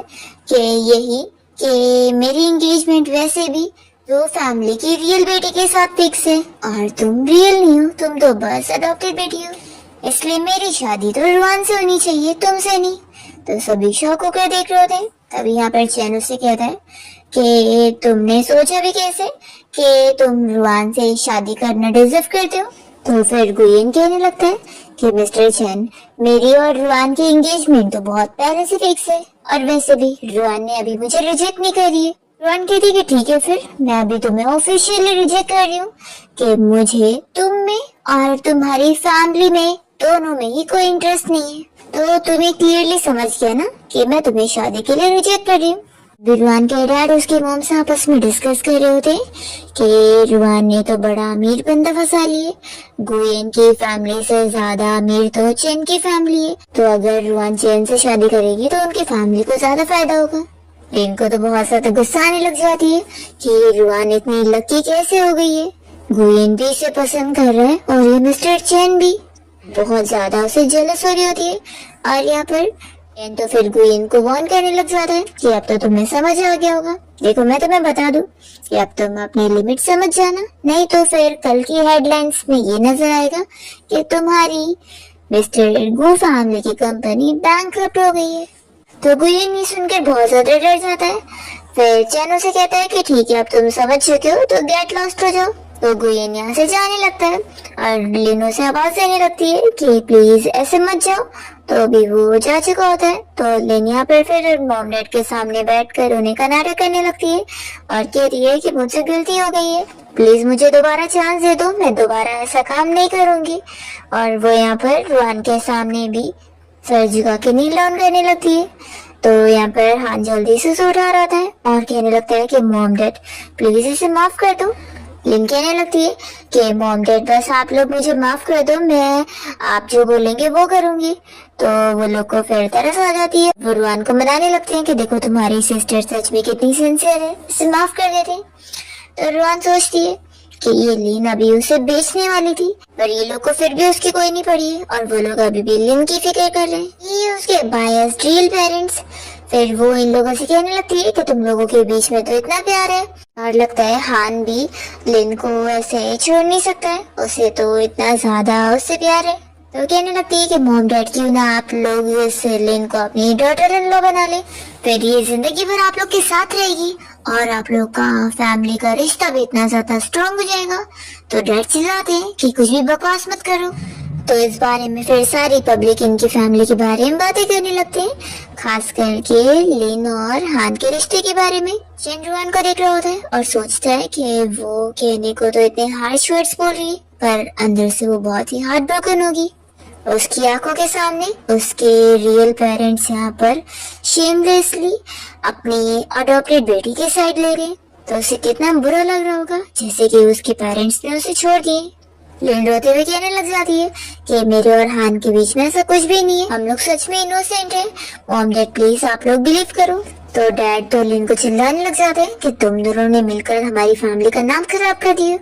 कि यही कि मेरी एंगेजमेंट वैसे भी तो फैमिली की रियल बेटी के साथ फिक्स है और तुम रियल नहीं हो, तुम तो बस अडॉप्टेड बेटी हो, इसलिए मेरी शादी तो रुआन से होनी चाहिए, तुमसे नहीं। तो सभी शौक होकर देख रहे होते हैं। तभी यहाँ पर चैन उससे कहता है कि तुमने सोचा भी कैसे कि तुम रुआन से शादी करना डिजर्व करते हो। तो फिर गुयन कहने लगता है कि मिस्टर चैन, मेरी और रुआन की एंगेजमेंट तो बहुत पहले से फिक्स है और वैसे भी रुआन ने अभी मुझे रिजेक्ट नहीं करी है। रुआन कहती है कि ठीक है, फिर मैं अभी तुम्हें ऑफिशियली रिजेक्ट कर रही हूँ कि मुझे तुम में और तुम्हारी फैमिली में दोनों में ही कोई इंटरेस्ट नहीं है। तो तुम्हें क्लियरली समझ गया ना कि मैं तुम्हें शादी के लिए रिजेक्ट कर रही हूँ। रुआन के डैड उसकी मॉम से आपस में डिस्कस कर रहे होते कि रुआन ने तो बड़ा अमीर बंदा फंसा लिए, गुयन की फैमिली से ज्यादा अमीर तो चैन की फैमिली है, तो अगर रुआन चैन से शादी करेगी तो उनकी फैमिली को ज्यादा फायदा होगा। लिन को तो बहुत ज्यादा गुस्सा आने लग जाती है कि रुआन इतनी लकी कैसे हो गई है, गुयन भी इसे पसंद कर रहा है और ये मिस्टर चैन भी। बहुत ज्यादा उसे जेलस हो रही होती है और यहाँ पर तो फिर गुयन को वार्न करने लग जाता है कि अब तो तुम्हें समझ आ गया होगा, देखो मैं तुम्हें बता दूं कि अब तुम अपनी लिमिट समझ जाना, नहीं तो फिर कल की हेडलाइंस में ये नजर आएगा कि तुम्हारी मिस्टर गू फैमिली की कंपनी बैंकरप्ट हो गई है। तो गुयन ये सुनकर बहुत ज्यादा डर जाता है। फिर चैन से कहता है कि ठीक है, अब तुम समझ चुके हो तो गेट लॉस्ट हो जाओ। तो गुयन यहाँ से जाने लगता है और लिनो से आवाज देने लगती है कि प्लीज ऐसे मत जाओ। तो अभी वो जा चुका होता है। तो लिन यहाँ पर फिर मॉम डैड के सामने बैठकर रोने का नाटक करने लगती है और कहती है कि मुझसे गलती हो गई है, प्लीज मुझे दोबारा चांस दे दो, मैं दोबारा ऐसा काम नहीं करूंगी। और वो यहाँ पर रुआन के सामने भी सर झुका के नील डाउन करने लगती है। तो यहाँ पर हान जल्दी से सो उठा रहा है और कहने लगता है कि मॉम डैड प्लीज इसे माफ कर दो। लिन कहने लगती है कि मॉम डैड बस आप लोग मुझे माफ कर दो, मैं आप जो बोलेंगे वो करूंगी। तो वो लोग को फिर तरस आ जाती है, वो रुआन को मनाने लगते हैं कि देखो तुम्हारी सिस्टर सच में कितनी सिंसियर है, इसे माफ कर देते हैं। तो रुआन सोचती है कि ये लिन अभी उसे बेचने वाली थी, पर ये लोग को फिर भी उसकी कोई नहीं पड़ी है और वो लोग अभी भी लिन की फिक्र कर रहे हैं। ये उसके बायस्ड रियल पेरेंट्स। फिर वो इन लोगों से कहने लगती है कि तुम लोगों के बीच में तो इतना प्यार है, और लगता है हान भी लिन को ऐसे छोड़ नहीं सकता है, उसे तो इतना ज्यादा उससे प्यार है। तो कहने लगती है कि मॉम डैड क्यों ना आप लोग इस लिन को अपनी डॉटर इन लॉ बना ले, फिर ये जिंदगी भर आप लोग के साथ रहेगी और आप लोग का फैमिली का रिश्ता भी इतना ज्यादा स्ट्रांग हो जाएगा। तो डैड चिल्लाते हैं कि कुछ भी बकवास मत करो। तो इस बारे में फिर सारी पब्लिक इनकी फैमिली के बारे में बातें करने लगते हैं, खास करके लिन और हान के रिश्ते के बारे में। चेन रुआन को देख रहा होता है और सोचता है कि वो कहने को तो इतने हार्श वर्ड्स बोल रही है, पर अंदर से वो बहुत ही हार्ट ब्रोकन होगी। उसकी आंखों के सामने उसके रियल पेरेंट्स यहाँ पर शेमलेसली अपनी अडॉप्टेड बेटी की साइड ले रहे, तो उसे कितना बुरा लग रहा होगा, जैसे कि उसके पेरेंट्स ने उसे छोड़ दिए। लिन रोते हुए कहने लग जाती है कि मेरे और हान के बीच में ऐसा कुछ भी नहीं है, हम लोग सच में इनोसेंट है। मॉम डैड प्लीज आप लोग बिलीव करो। तो डैड तो लिन को चिल्लाने लग जाते हैं कि तुम दोनों ने मिलकर हमारी फैमिली का नाम खराब कर दिया।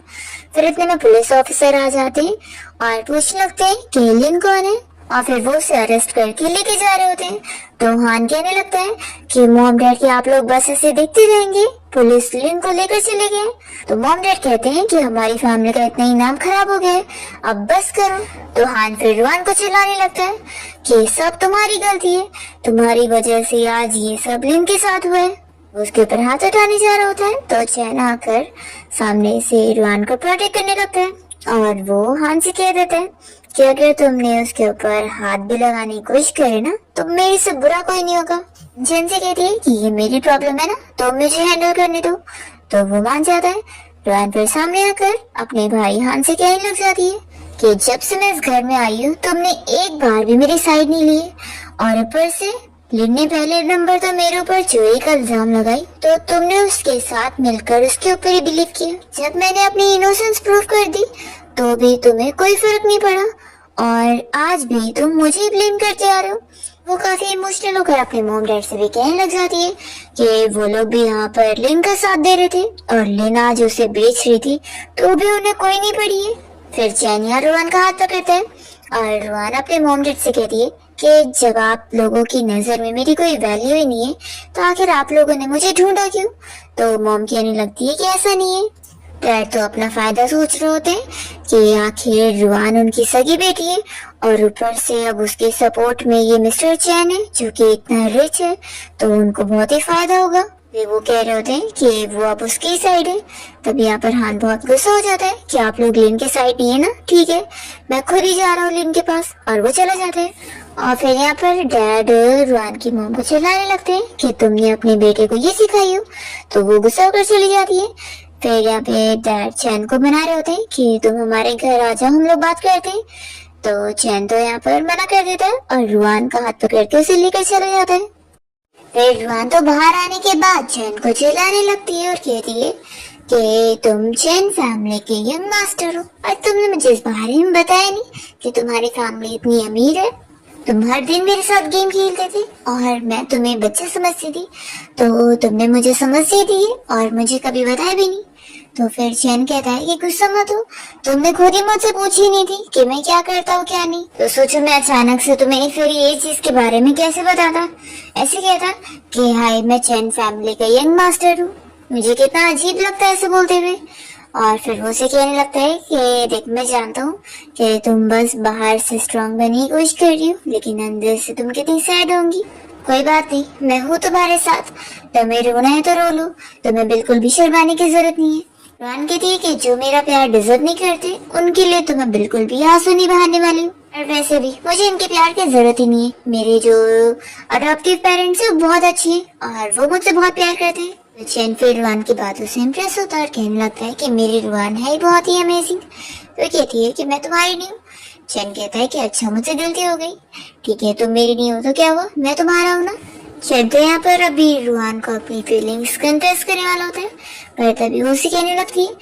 फिर इतने में पुलिस ऑफिसर आ जाते हैं और पूछने लगते हैं कि लिन कौन है, और फिर वो उसे अरेस्ट करके लेके जा रहे होते हैं। तो हान कहने लगता है कि मॉम डैड कि आप लोग बस ऐसे देखते रहेंगे, पुलिस लिन को लेकर चले गए। तो मॉम डैड कहते हैं कि हमारी फैमिली का इतना ही नाम खराब हो गया है, अब बस करो। तो हान फिर रुआन को चिल्लाने लगता है कि सब तुम्हारी गलती है, तुम्हारी वजह से आज ये सब लिन के साथ हुआ है। उसके ऊपर हाथ उठाने जा रहा होता है तो चैन आकर सामने से रुआन को प्रोटेक्ट करने लगता है, और वो हान से कह देता है कि अगर तुमने उसके ऊपर हाथ भी लगाने की कोशिश करे ना तो मेरे से बुरा कोई नहीं होगा। चैन से कहती है कि ये मेरी प्रॉब्लम है ना, तो मुझे हैंडल करने दो। तो वो मान जाता है। रुआन फिर सामने आकर अपने भाई हान से कहने लग जाती है कि जब से मैं इस घर में आई हूँ तुमने एक बार भी मेरी साइड नहीं ली, और ऊपर से लिन ने पहले नंबर तो मेरे ऊपर चोरी का इल्जाम लगाई, तो तुमने उसके साथ मिलकर उसके ऊपर ही बिलीव किया। जब मैंने अपनी इनोसेंस प्रूव कर दी तो भी तुम्हें कोई फर्क नहीं पड़ा, और आज भी तुम मुझे ब्लेम करते आ रहे हो। वो काफी इमोशनल होकर अपने मॉम डैड से भी कहने लग जाती है कि वो लोग भी यहाँ पर लिन का साथ दे रहे थे और लिन आज उसे बेच रही थी, तो भी उन्हें कोई नहीं पड़ी है। फिर चैन यहाँ रुआन का हाथ पकड़ता है और रुआन अपने मॉम डैड से कहती है कि जब आप लोगों की नजर में मेरी कोई वैल्यू ही नहीं है तो आखिर आप लोगों ने मुझे ढूंढा क्यों। तो मॉम कहने लगती है कि ऐसा नहीं है। डैड तो अपना फायदा सोच रहे होते हैं कि आखिर रुआन उनकी सगी बेटी है, और ऊपर से अब उसके सपोर्ट में ये मिस्टर चैन है जो कि इतना रिच है, तो उनको बहुत ही फायदा होगा। वे वो कह रहे होते हैं कि वो अब उसकी साइड है। तब यहाँ पर हान बहुत गुस्सा हो जाता है कि आप लोग लिन के साइड नहीं है ना, ठीक है मैं खुद ही जा रहा हूँ लिन के पास, और वो चला जाता है। और फिर यहाँ पर डैड रुआन की मॉम को चिल्लाने लगते हैं कि तुमने अपने बेटे को ये सिखाई हो, तो वो गुस्सा होकर चली जाती है। फिर यहाँ पे डैड चैन को मना रहे होते हैं कि तुम हमारे घर आ जाओ, हम लोग बात करते हैं। तो चैन तो यहाँ पर मना कर देता है और रुआन का हाथ पकड़ के उसे लेकर चला जाता है। फिर रुआन तो बाहर आने के बाद चैन को चिल्लाने लगती है और कहती है कि तुम चैन फैमिली के यंग मास्टर हो, और तुमने मुझे इस बारे में बताया नहीं कि तुम्हारी फैमिली इतनी अमीर है। तुम हर दिन मेरे साथ गेम खेलते थे और मैं तुम्हें बच्चा समझती थी, तो तुमने मुझे समझ दी और मुझे कभी बताया भी नहीं। तो फिर चैन कहता है कि गुस्सा मत हो, तुमने खुद ही मुझसे पूछी नहीं थी कि मैं क्या करता हूँ क्या नहीं, तो सोचो मैं अचानक से तुम्हें फिर ये चीज के बारे में कैसे बताता। ऐसे कहता कि हाय मैं चैन फैमिली का यंग मास्टर हूँ। मुझे कितना अजीब लगता है ऐसे बोलते हुए। और फिर वो से कहने लगता है कि देख मैं जानता हूँ कि तुम बस बाहर से स्ट्रांग बनने की कोशिश कर रही हो, लेकिन अंदर से तुम कितनी सैड होंगी। कोई बात नहीं, मैं हूँ तुम्हारे साथ, तुम्हें रोना है तो रो लो, तुम्हें बिल्कुल भी शर्माने की जरूरत नहीं है। रुआन कहती है कि जो मेरा प्यार डिजर्व नहीं करते उनके लिए तो मैं बिल्कुल भी आंसू नहीं बहाने वाली हूँ, और वैसे भी मुझे इनके प्यार की जरूरत ही नहीं है। मेरे जो अडॉप्टिव पेरेंट्स है वो बहुत अच्छे हैं और वो मुझसे बहुत प्यार करते हैं। तो चैन फिर रुआन की बातों से इम्प्रेस होता है और कहने लगता है कि मेरी रुआन है बहुत ही अमेजिंग। तो कहती है कि मैं तुम्हारी नहीं हूँ। चैन कहता है कि अच्छा मुझसे गलती हो गई, ठीक है तुम मेरी नहीं हो तो क्या हुआ, मैं तुम्हारा हूँ ना। चैन तो यहाँ पर अभी रुआन को अपनी फीलिंग्स कन्फेस करने वाला होता है, पर तभी वो उसे कहने लगती है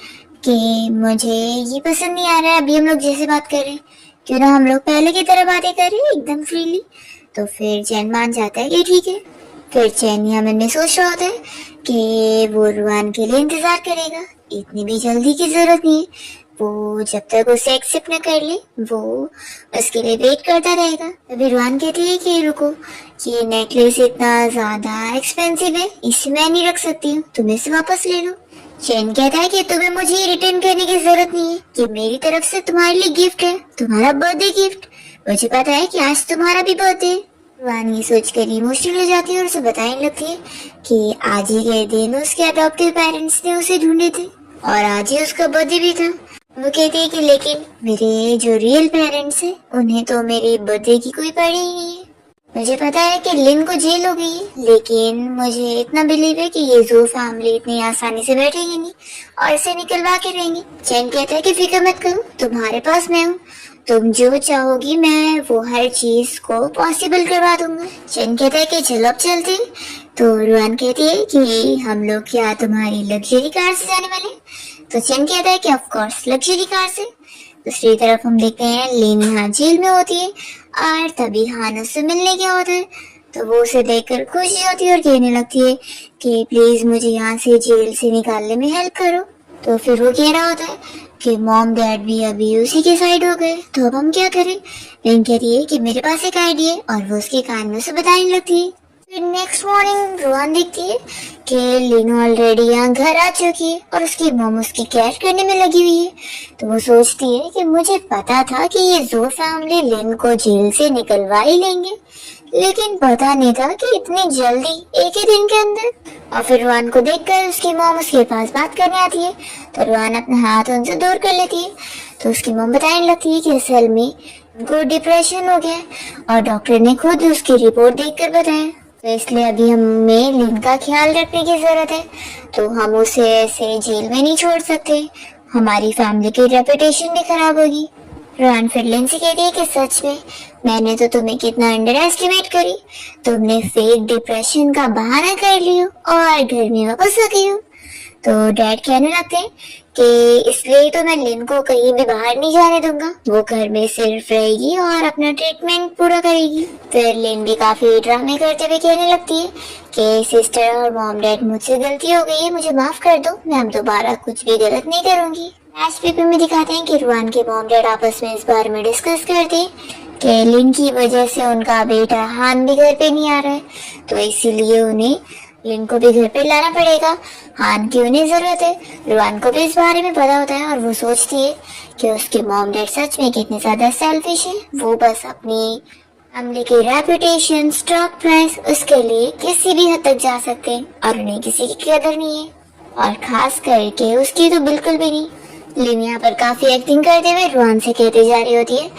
कि मुझे ये पसंद नहीं आ रहा है अभी हम लोग जैसे बात कर रहे हैं, क्यों ना हम लोग पहले की तरह बातें करें एकदम फ्रीली। तो फिर चैन मान जाता है कि ठीक है। फिर चैन यहाँ मन में सोच रहा होता है कि वो रुआन के लिए इंतजार करेगा, इतनी भी जल्दी की जरूरत नहीं है। वो जब तक उसे एक्सेप्ट न कर ले वो उसके लिए वेट करता रहेगा। तभी रुआन कहती है कि रुको, ये नेकलेस इतना ज्यादा एक्सपेंसिव है, इसे मैं नहीं रख सकती हूँ, तुम इसे वापस ले लो। चैन कहता है कि तुम्हें मुझे रिटर्न करने की जरूरत नहीं है, कि मेरी तरफ से तुम्हारे लिए गिफ्ट है, तुम्हारा बर्थडे गिफ्ट। मुझे पता है कि आज तुम्हारा भी बर्थडे है। रुआन ये सोचकर इमोशनल हो जाती है और उसे बताने लगती है कि आज ही के दिन उसके अडॉप्टिव पेरेंट्स ने उसे ढूंढे थे और आज ही उसका बर्थडे भी था। वो कहती है कि लेकिन मेरे जो रियल पेरेंट्स हैं उन्हें तो मेरे बर्थडे की कोई पड़ी ही नहीं है। मुझे पता है कि लिन को जेल हो गई है, लेकिन मुझे इतना बिलीव है कि ये जो फैमिली इतनी आसानी से बैठेगी नहीं और इसे निकलवा के रहेंगे। चैन कहता है कि फिक्र मत करो, तुम्हारे पास मैं हूँ, तुम जो चाहोगी मैं वो हर चीज को पॉसिबल करवा दूंगा। चैन कहता है कि चलो अब चलते हैं। तो रुआन कहती है कि हम लोग क्या तुम्हारी लग्जरी कार से जाने वाले? तो चैन कहता है कि ऑफ कोर्स लग्जरी कार से। दूसरी तरफ हम देखते हैं लिन यहाँ जेल में होती है और तभी हान उससे मिलने गया होता है। तो वो उसे देखकर खुशी होती है और कहने लगती है कि प्लीज मुझे यहाँ से जेल से निकालने में हेल्प करो। तो फिर वो कह रहा होता है कि मॉम डैड भी अभी उसी के साइड हो गए, तो अब हम क्या करें? लिन कहती है कि मेरे पास एक आइडिया है और वो उसके कान में उसे बताने लगती है। फिर नेक्स्ट मॉर्निंग रुआन देखती है कि लिन ऑलरेडी यहाँ घर आ चुकी है और उसकी मॉम उसकी केयर करने में लगी हुई है। तो वो सोचती है कि मुझे पता था कि ये जो फैमिली लिन को जेल से निकलवा ही लेंगे, लेकिन पता नहीं था कि इतनी जल्दी, एक ही दिन के अंदर। और फिर रुआन को देखकर उसकी मॉम उसके पास बात करने आती है। तो रुआन अपना हाथ उनसे दूर कर लेती है। तो उसकी मॉम बताने लगती है कि असल में उनको डिप्रेशन हो गया है और डॉक्टर ने खुद उसकी रिपोर्ट देखकर बताया, तो इसलिए अभी हमें लिन का ख्याल रखने की जरूरत है। तो हम उसे ऐसे जेल में नहीं छोड़ सकते, हमारी फैमिली की रेपुटेशन भी खराब होगी। रुआन फिर लिन से कहती है कि सच में मैंने तो तुम्हें कितना अंडर एस्टिमेट करी, तुमने फेक डिप्रेशन का बहाना कर लियो और घर में वापस आ गई हो। तो डैड कहने लगते हैं कि इसलिए तो मैं लिन को कहीं भी बाहर नहीं जाने दूंगा, वो घर में सिर्फ रहेगी और अपना ट्रीटमेंट पूरा करेगी। फिर लिन भी काफी ड्रामे करते हुए कहने लगती है कि सिस्टर और मॉम डैड मुझसे गलती हो गई है, मुझे माफ कर दो, मैं अब दोबारा कुछ भी गलत नहीं करूंगी। मैच पेपर में दिखाते हैं कि रुआन के मॉम डैड आपस में इस बारे में डिस्कस करते हैं कि लिन की वजह से उनका बेटा हान भी घर पे नहीं आ रहा है, तो इसीलिए उन्हें लिन को भी घर पे लाना पड़ेगा, हान की उन्हें जरूरत है। रुआन को भी इस बारे में पता होता है और वो सोचती है कि उसके मॉम डैड सच में कितने ज्यादा सेल्फिश है, वो बस अपनी फैमिली की रेपुटेशन, स्टॉक प्राइस, उसके लिए किसी भी हद तक जा सकते हैं और उन्हें किसी की कदर नहीं है, और खास करके उसकी तो बिल्कुल भी नहीं। लिन यहाँ पर काफी एक्टिंग करते हुए रुआन से कहती जा रही होती है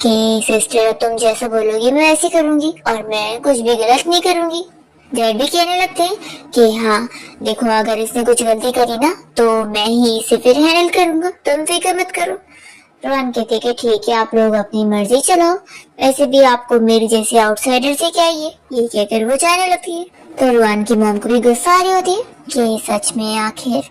कि सिस्टर तुम जैसा बोलोगी मैं ऐसे करूंगी और मैं कुछ भी गलत नहीं करूंगी। डैड भी कहने लगते हैं कि हाँ देखो, अगर इसने कुछ गलती करी ना तो मैं ही इसे फिर हैंडल करूंगा, तुम फिक्र मत करो। रुआन कहते कि ठीक है, आप लोग अपनी मर्जी चलाओ, वैसे भी आपको मेरी जैसी आउटसाइडर से क्या ये कहकर वो जाने लगती है। तो रुआन की मॉम को भी गुस्सा आ रही होती है कि सच में आखिर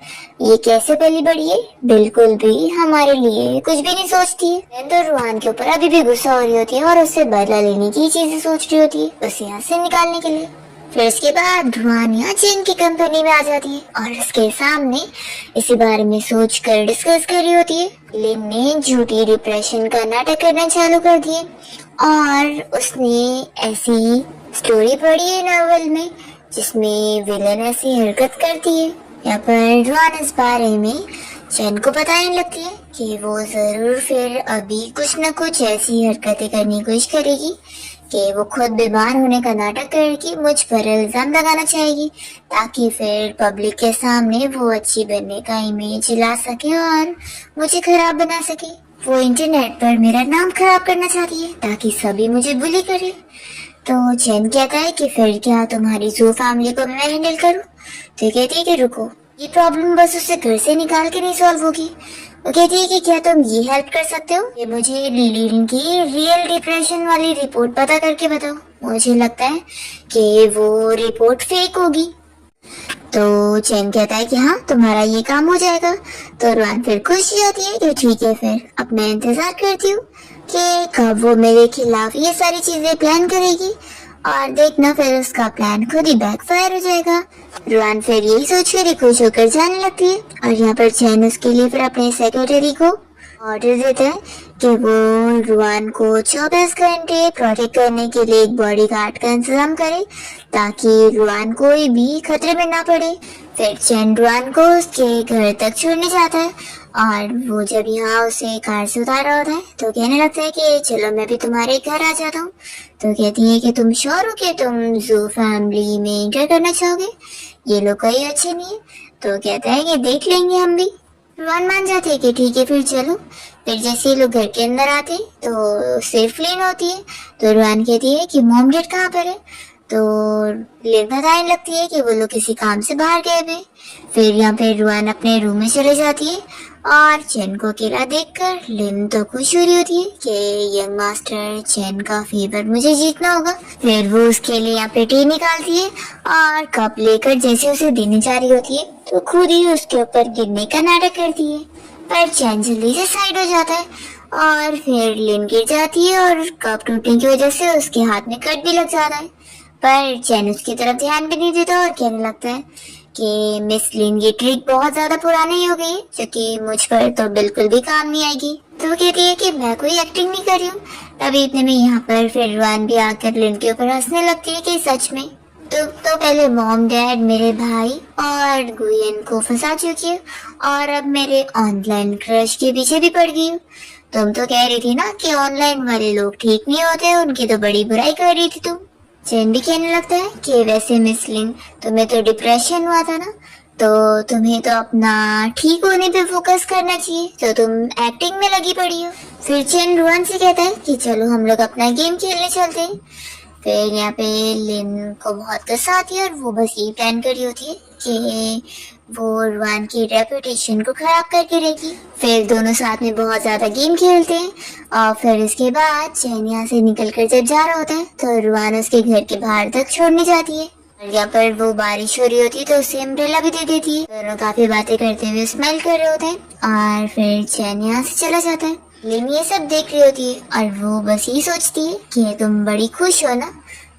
ये कैसे पली बड़ी है, बिल्कुल भी हमारे लिए कुछ भी नहीं सोचती है। तो रुआन के ऊपर अभी भी गुस्सा हो रही होती है और उससे बदला लेने की चीजें सोच रही होती है, उसे यहाँ से निकालने के लिए। फिर उसके बाद रुआन यहाँ चैन की कंपनी में आ जाती है और उसके सामने इसी बारे में सोच कर डिस्कस कर रही होती है। लिन ने झूठी डिप्रेशन का नाटक करना चालू कर दिए और उसने ऐसी स्टोरी पढ़ी है नॉवेल में जिसमें विलन ऐसी हरकत करती है। यहाँ पर रुआन इस बारे में चैन को बताने लगती है कि वो जरूर फिर अभी कुछ न कुछ ऐसी हरकतें करने की कोशिश करेगी कि वो खुद बीमार होने का नाटक करके मुझ पर इल्जाम लगाना चाहेगी, ताकि फिर पब्लिक के सामने वो अच्छी बनने का इमेज ला सके और मुझे खराब बना सके। वो इंटरनेट पर मेरा नाम खराब करना चाहती है ताकि सभी मुझे बुली करे। तो चैन कहता है कि फिर क्या तुम्हारी जो फैमिली को मैं हैंडल करूँ? तो कहती है कि रुको, ये प्रॉब्लम बस उससे घर से निकाल के नहीं सॉल्व होगी। वो कहती है कि क्या तुम ये हेल्प कर सकते हो, ये मुझे लिन की रियल डिप्रेशन वाली रिपोर्ट पता करके बताओ। मुझे लगता है कि वो रिपोर्ट फेक होगी। तो चैन कहता है कि हाँ तुम्हारा ये काम हो जाएगा। तो रुआन फिर खुशी होती है कि ठीक है, फिर अब मैं इंतजार करती हूँ कि कब वो मेरे खिलाफ ये सारी चीजें प्लान करेगी और देखना फिर उसका प्लान खुद ही बैकफायर हो जाएगा। रुआन फिर यही सोचकर खुश होकर जाने लगती है और यहाँ पर चैन उसके लिए फिर अपने सेक्रेटरी को ऑर्डर देता है कि वो रुआन को 24 घंटे प्रोटेक्ट करने के लिए एक बॉडीगार्ड का इंतजाम करे ताकि रुआन कोई भी खतरे में ना पड़े। फिर चैन रुआन को उसके घर तक छोड़ने जाता है और वो जब यहाँ उसे कार से उतार रहा होता है तो कहने लगता है कि चलो मैं भी तुम्हारे घर आ जाता हूँ। तो कहती है कि तुम श्योर हो कि तुम जू फैमिली में एंटर करना चाहोगे, ये लोग कोई अच्छे नहीं है। तो कहता है कि देख लेंगे हम भी। रुआन मान जाते हैं कि ठीक है फिर चलो। फिर जैसे ही लोग घर के अंदर आते तो सिर्फ लिन होती है। तो रुआन कहती है कि मॉम डैड कहाँ पर है। तो लिन बताने लगती है कि वो लोग किसी काम से बाहर गए हुए। फिर यहाँ पे रुआन अपने रूम में चले जाती है और चैन को अकेला देखकर लिन तो खुश हो रही होती है कि यंग मास्टर चैन का फेवर मुझे जीतना होगा। फिर वो उसके लिए यहाँ पे टी निकालती है और कप लेकर जैसे उसे देने जा रही होती है तो खुद ही उसके ऊपर गिरने का नाटक करती है। पर चैन जल्दी से साइड हो जाता है और फिर लिन गिर जाती है और कप टूटने की वजह से उसके हाथ में कट भी लग जाता है। पर चैन उसकी तरफ ध्यान भी नहीं देता और कहने लगता है कि मिस लिन ये ट्रिक बहुत ज्यादा पुरानी हो गई जो कि मुझ पर तो बिल्कुल भी काम नहीं आएगी। तो वो कहती है कि मैं कोई एक्टिंग नहीं कर रही हूँ। तभी इतने में यहाँ पर फिर रुआन भी आकर लिन के ऊपर हंसने लगती है कि सच में तो पहले मॉम डैड मेरे भाई और गुयन को फंसा चुकी है और अब मेरे ऑनलाइन क्रश के पीछे भी पड़ गई हूँ। तुम तो कह रही थी ना कि ऑनलाइन वाले लोग ठीक नहीं होते, उनकी तो बड़ी बुराई कर रही थी तुम। चैन भी कहने लगता है कि वैसे मिस लिन तुम्हें तो डिप्रेशन हुआ था ना, तो तुम्हें तो अपना ठीक होने पे फोकस करना चाहिए, तो तुम एक्टिंग में लगी पड़ी हो। फिर चैन रुआन से कहता है कि चलो हम लोग अपना गेम खेलने चलते हैं। फिर यहाँ पे लिन को बहुत गुस्सा आती है और वो बस यही प्लान कर रही होती है कि वो रुआन की रेपुटेशन को खराब करके रहेगी। फिर दोनों साथ में बहुत ज्यादा गेम खेलते हैं और फिर इसके बाद चैन यहाँ से निकल कर जब जा रहा होता है तो रुआन उसके घर के बाहर तक छोड़ने जाती है और यहाँ पर वो बारिश हो रही होती है तो उसे अम्ब्रेला भी दे देती है। दोनों काफी बातें करते हुए स्माइल कर रहे होते हैं और फिर चैन यहाँ से चला जाता है। लिन ये सब देख रही होती है और वो बस यही सोचती है कि तुम बड़ी खुश हो ना,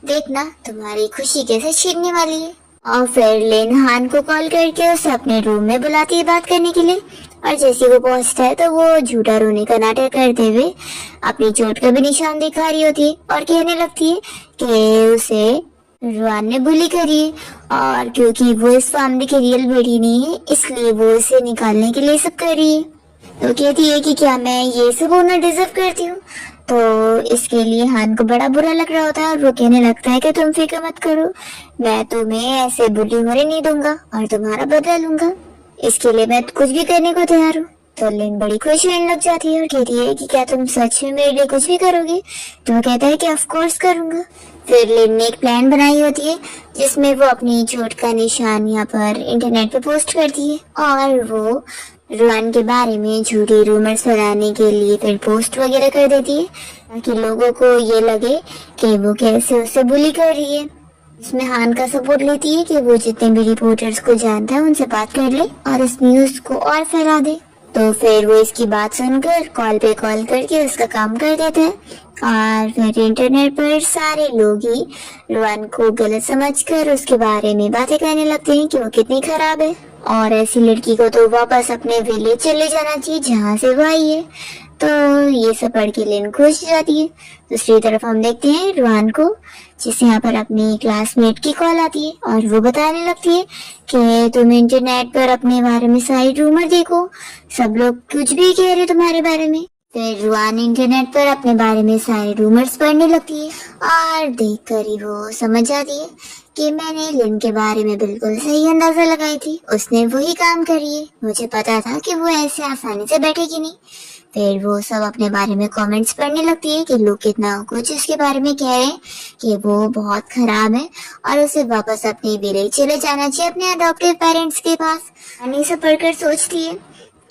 देखना तुम्हारी खुशी कैसे छीनने वाली है। और फिर लिन हान को कॉल करके उसे अपने रूम में बुलाती है बात करने के लिए और जैसे वो पहुंचता है तो वो झूठा रोने का नाटक करते हुए अपनी चोट का भी निशान दिखा रही होती है और कहने लगती है कि उसे रुआन ने बुली करी है और क्योंकि वो इस फैमिली की रियल बेटी नहीं है इसलिए वो इसे निकालने के लिए सब कर रही है। तो कहती है कि क्या मैं ये सब होना डिजर्व करती हूँ। तो इसके लिए हान को बड़ा बुरा लग रहा होता है और वो कहने लगता है कि तुम फिक्र मत करो, मैं तुम्हें ऐसे बुली होने नहीं दूंगा और तुम्हारा बदला लूंगा, इसके लिए मैं कुछ भी करने को तैयार हूँ। तो लिन बड़ी खुश होने लग जाती है और कहती है कि क्या तुम सच में मेरे लिए कुछ भी करोगे। तो वो कहता है कि ऑफ कोर्स करूंगा। फिर लिन ने एक प्लान बनाई होती है जिसमें वो अपनी चोट का निशान यहाँ पर इंटरनेट पे पोस्ट करती है और वो रुआन के बारे में झूठी रूमर्स फैलाने के लिए फिर पोस्ट वगैरह कर देती है ताकि लोगों को ये लगे कि वो कैसे उसे बुली कर रही है। इसमें हान का सपोर्ट लेती है कि वो जितने भी रिपोर्टर्स को जानता है उनसे बात कर ले और इस न्यूज को और फैला दे। तो फिर वो इसकी बात सुनकर कॉल पे कॉल करके उसका काम कर देता है और फिर इंटरनेट पर सारे लोग ही रुआन को गलत समझकर उसके बारे में बातें करने लगते हैं कि वो कितनी खराब है और ऐसी लड़की को तो वापस अपने विलेज चले जाना चाहिए जहाँ से वो आई है। तो ये सब पढ़ के लिन खुश हो जाती है। दूसरी तरफ हम देखते हैं रुआन को जिसे यहाँ पर अपनी क्लासमेट की कॉल आती है और वो बताने लगती है कि तुम इंटरनेट पर अपने बारे में सारी रूमर देखो, सब लोग कुछ भी कह रहे तुम्हारे बारे में। फिर रुआन इंटरनेट पर अपने बारे में सारे रूमर्स पढ़ने लगती है और देखकर ही वो समझ जाती है कि मैंने लिन के बारे में बिल्कुल सही अंदाजा लगाई थी, उसने वही काम करी है, मुझे पता था कि वो ऐसे आसानी से बैठेगी नहीं। फिर वो सब अपने बारे में कमेंट्स पढ़ने लगती है कि लोग कितना कुछ उसके बारे में कह रहे हैं कि वो बहुत खराब है और उसे वापस अपने विलेज चले जाना चाहिए अपने अडॉप्टिव पेरेंट्स के पास। ये सब पढ़कर सोचती है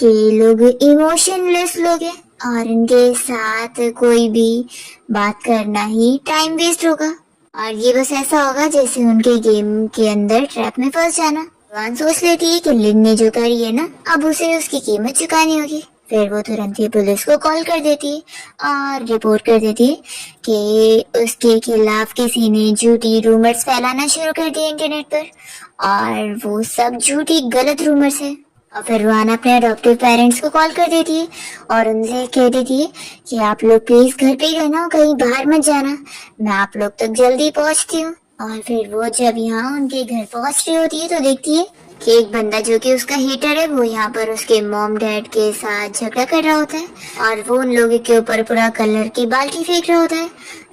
कि लोग इमोशनलेस लोग हैं और इनके साथ कोई भी बात करना ही टाइम वेस्ट होगा और ये बस ऐसा होगा जैसे उनके गेम के अंदर ट्रैप में फंस जाना। रुआन सोच लेती है कि लिन ने जो करी है ना अब उसे उसकी कीमत चुकानी होगी। फिर वो तुरंत ही पुलिस को कॉल कर देती है और रिपोर्ट कर देती है कि उसके खिलाफ किसी ने झूठी रूमर्स फैलाना शुरू कर दिए इंटरनेट पर, और वो सब झूठी गलत रूमर्स है। और फिर रुआन अपने अडॉप्टिव पेरेंट्स को कॉल कर देती है और उनसे कह देती है कि आप लोग प्लीज घर पे ही रहना, कहीं बाहर मत जाना, मैं आप लोग तक जल्दी पहुंचती हूँ। और फिर वो जब यहाँ उनके घर पहुंच रही होती है तो देखती है कि एक बंदा जो कि उसका हेटर है वो यहाँ पर उसके मॉम डैड के साथ झगड़ा कर रहा होता है और वो उन लोगों के ऊपर पूरा कलर की बाल्टी फेंक रहा होता है।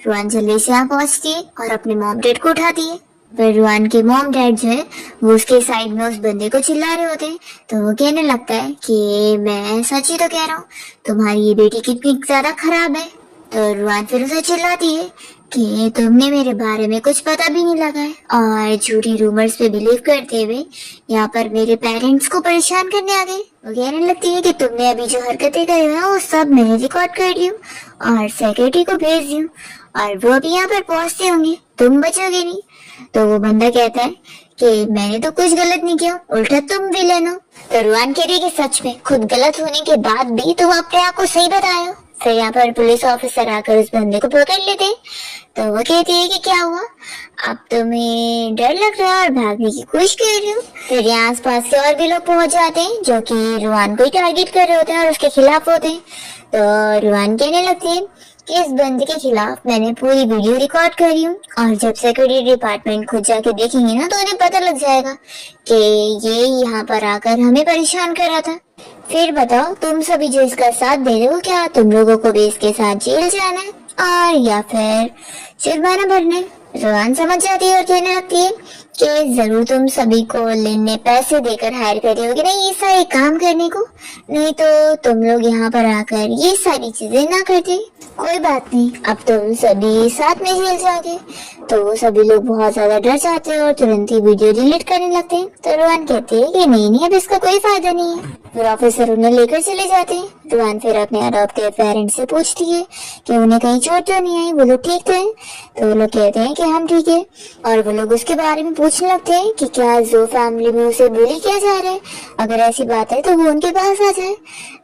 रुआन जल्दी से यहाँ पहुंचती है और अपने मॉम डैड को उठाती है। फिर रुआन के मॉम डैड जो है वो उसके साइड में उस बंदे को चिल्ला रहे होते हैं, तो वो कहने लगता है कि मैं सच ही तो कह रहा हूँ, तुम्हारी ये बेटी कितनी ज्यादा खराब है। तो रुआन फिर उसे चिल्लाती है कि तुमने मेरे बारे में कुछ पता भी नहीं लगाया और झूठी रूमर्स पे बिलीव करते हुए यहाँ पर मेरे पेरेंट्स को परेशान करने आ गए। वो कहने लगती है कि तुमने अभी जो हरकतें करी हो वो सब मैंने रिकॉर्ड कर ली और सेक्रेटरी को भेज दी और वो अभी यहाँ पर पहुंचते होंगे, तुम बचोगे नहीं। तो वो बंदा कहता है कि मैंने तो कुछ गलत नहीं किया, उल्टा तुम विलेन हो। तो रुआन कह रही है कि सच में खुद गलत होने के बाद भी तुम अपने आप को सही बताए। फिर यहाँ पर पुलिस ऑफिसर आकर उस बंदे को पकड़ लेते, तो वो कहती है कि क्या हुआ, अब तुम्हें डर लग रहा है और भागने की कोशिश कर रही हो। फिर यहाँ आस पास के और भी लोग पहुंच जाते हैं जो कि रुआन को ही टारगेट कर रहे होते हैं और उसके खिलाफ होते हैं। तो रुआन कहने लगती है कि इस बंदे के खिलाफ मैंने पूरी वीडियो रिकॉर्ड करी हूँ और जब सेक्रेटरी डिपार्टमेंट खुद जाके देखेंगे ना तो उन्हें पता लग जाएगा कि ये यहाँ पर आकर हमें परेशान कर रहा था। फिर बताओ तुम सभी जो इसका साथ दे रहे हो, क्या तुम लोगों को भी इसके साथ जेल जाना है और या फिर जुर्माना भरना है। रुआन समझ जाती है और कहने लगती है कि जरूर तुम सभी को लिन ने पैसे देकर हायर करे होगे ना ये सारे काम करने को, नहीं तो तुम लोग यहाँ पर आकर ये सारी चीजें ना करते। कोई बात नहीं, अब तुम सभी साथ में जेल जाओगे। तो वो सभी लोग बहुत ज्यादा डर जाते हैं और तुरंत ही वीडियो डिलीट करने लगते हैं। तो रुआन कहते हैं कि नहीं अब इसका कोई फायदा नहीं है। फिर ऑफिसर उन्हें लेकर चले जाते हैं। रुआन फिर अपने अडॉप्टिव पेरेंट्स से पूछती है कि उन्हें कहीं चोट तो नहीं आई, वो लोग ठीक तो हैं। तो वो लोग कहते हैं कि हम ठीक है और वो लोग उसके बारे में पूछने लगते हैं कि क्या जो फैमिली में उसे बुली किया जा रहा है, अगर ऐसी बात है तो वो उनके पास आ जाए।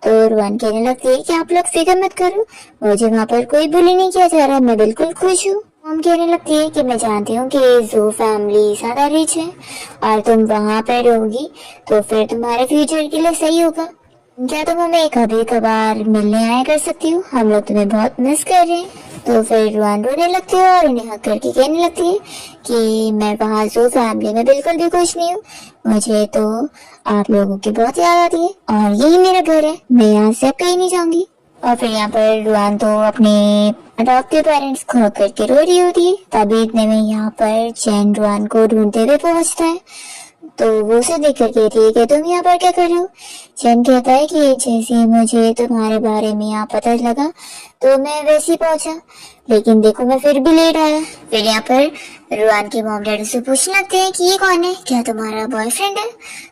तो रुआन कहने लगती है कि आप लोग फिक्र मत करो, मुझे वहाँ पर कोई बुली नहीं किया जा रहा, मैं बिल्कुल खुश हूँ। हम कहने लगती है कि मैं जानती हूँ कि जो फैमिली ज्यादा रिच है और तुम वहाँ पर रहोगी तो फिर तुम्हारे फ्यूचर के लिए सही होगा। क्या तुम हमें कभी कभार मिलने आया कर सकती हो, हम लोग तुम्हें बहुत मिस कर रहे हैं। तो फिर रुआन रोने लगती है और उन्हें हक करके कहने लगती है कि मैं वहाँ जो फैमिली में बिल्कुल भी खुश नहीं हूँ, मुझे तो आप लोगों की बहुत याद आती है और यही मेरा घर है, मैं यहाँ से अब कहीं नहीं जाऊंगी। और फिर यहाँ पर रुआन तो अपने अडॉप्टिव पेरेंट्स खो करके रो रही होती है। तभी इतने में यहाँ पर चैन रुआन को ढूंढते हुए पहुंचता है। तो वो उसे देख कर कहती है कि तुम यहाँ पर क्या कर रहे हो। चैन कहता है कि जैसे मुझे तुम्हारे बारे में यहाँ पता लगा तो मैं वैसे ही पहुंचा, लेकिन देखो मैं फिर भी लेट आया। फिर यहाँ पर रुआन के मॉम डैडी से पूछने लगते हैं कि ये कौन है, क्या तुम्हारा बॉयफ्रेंड है।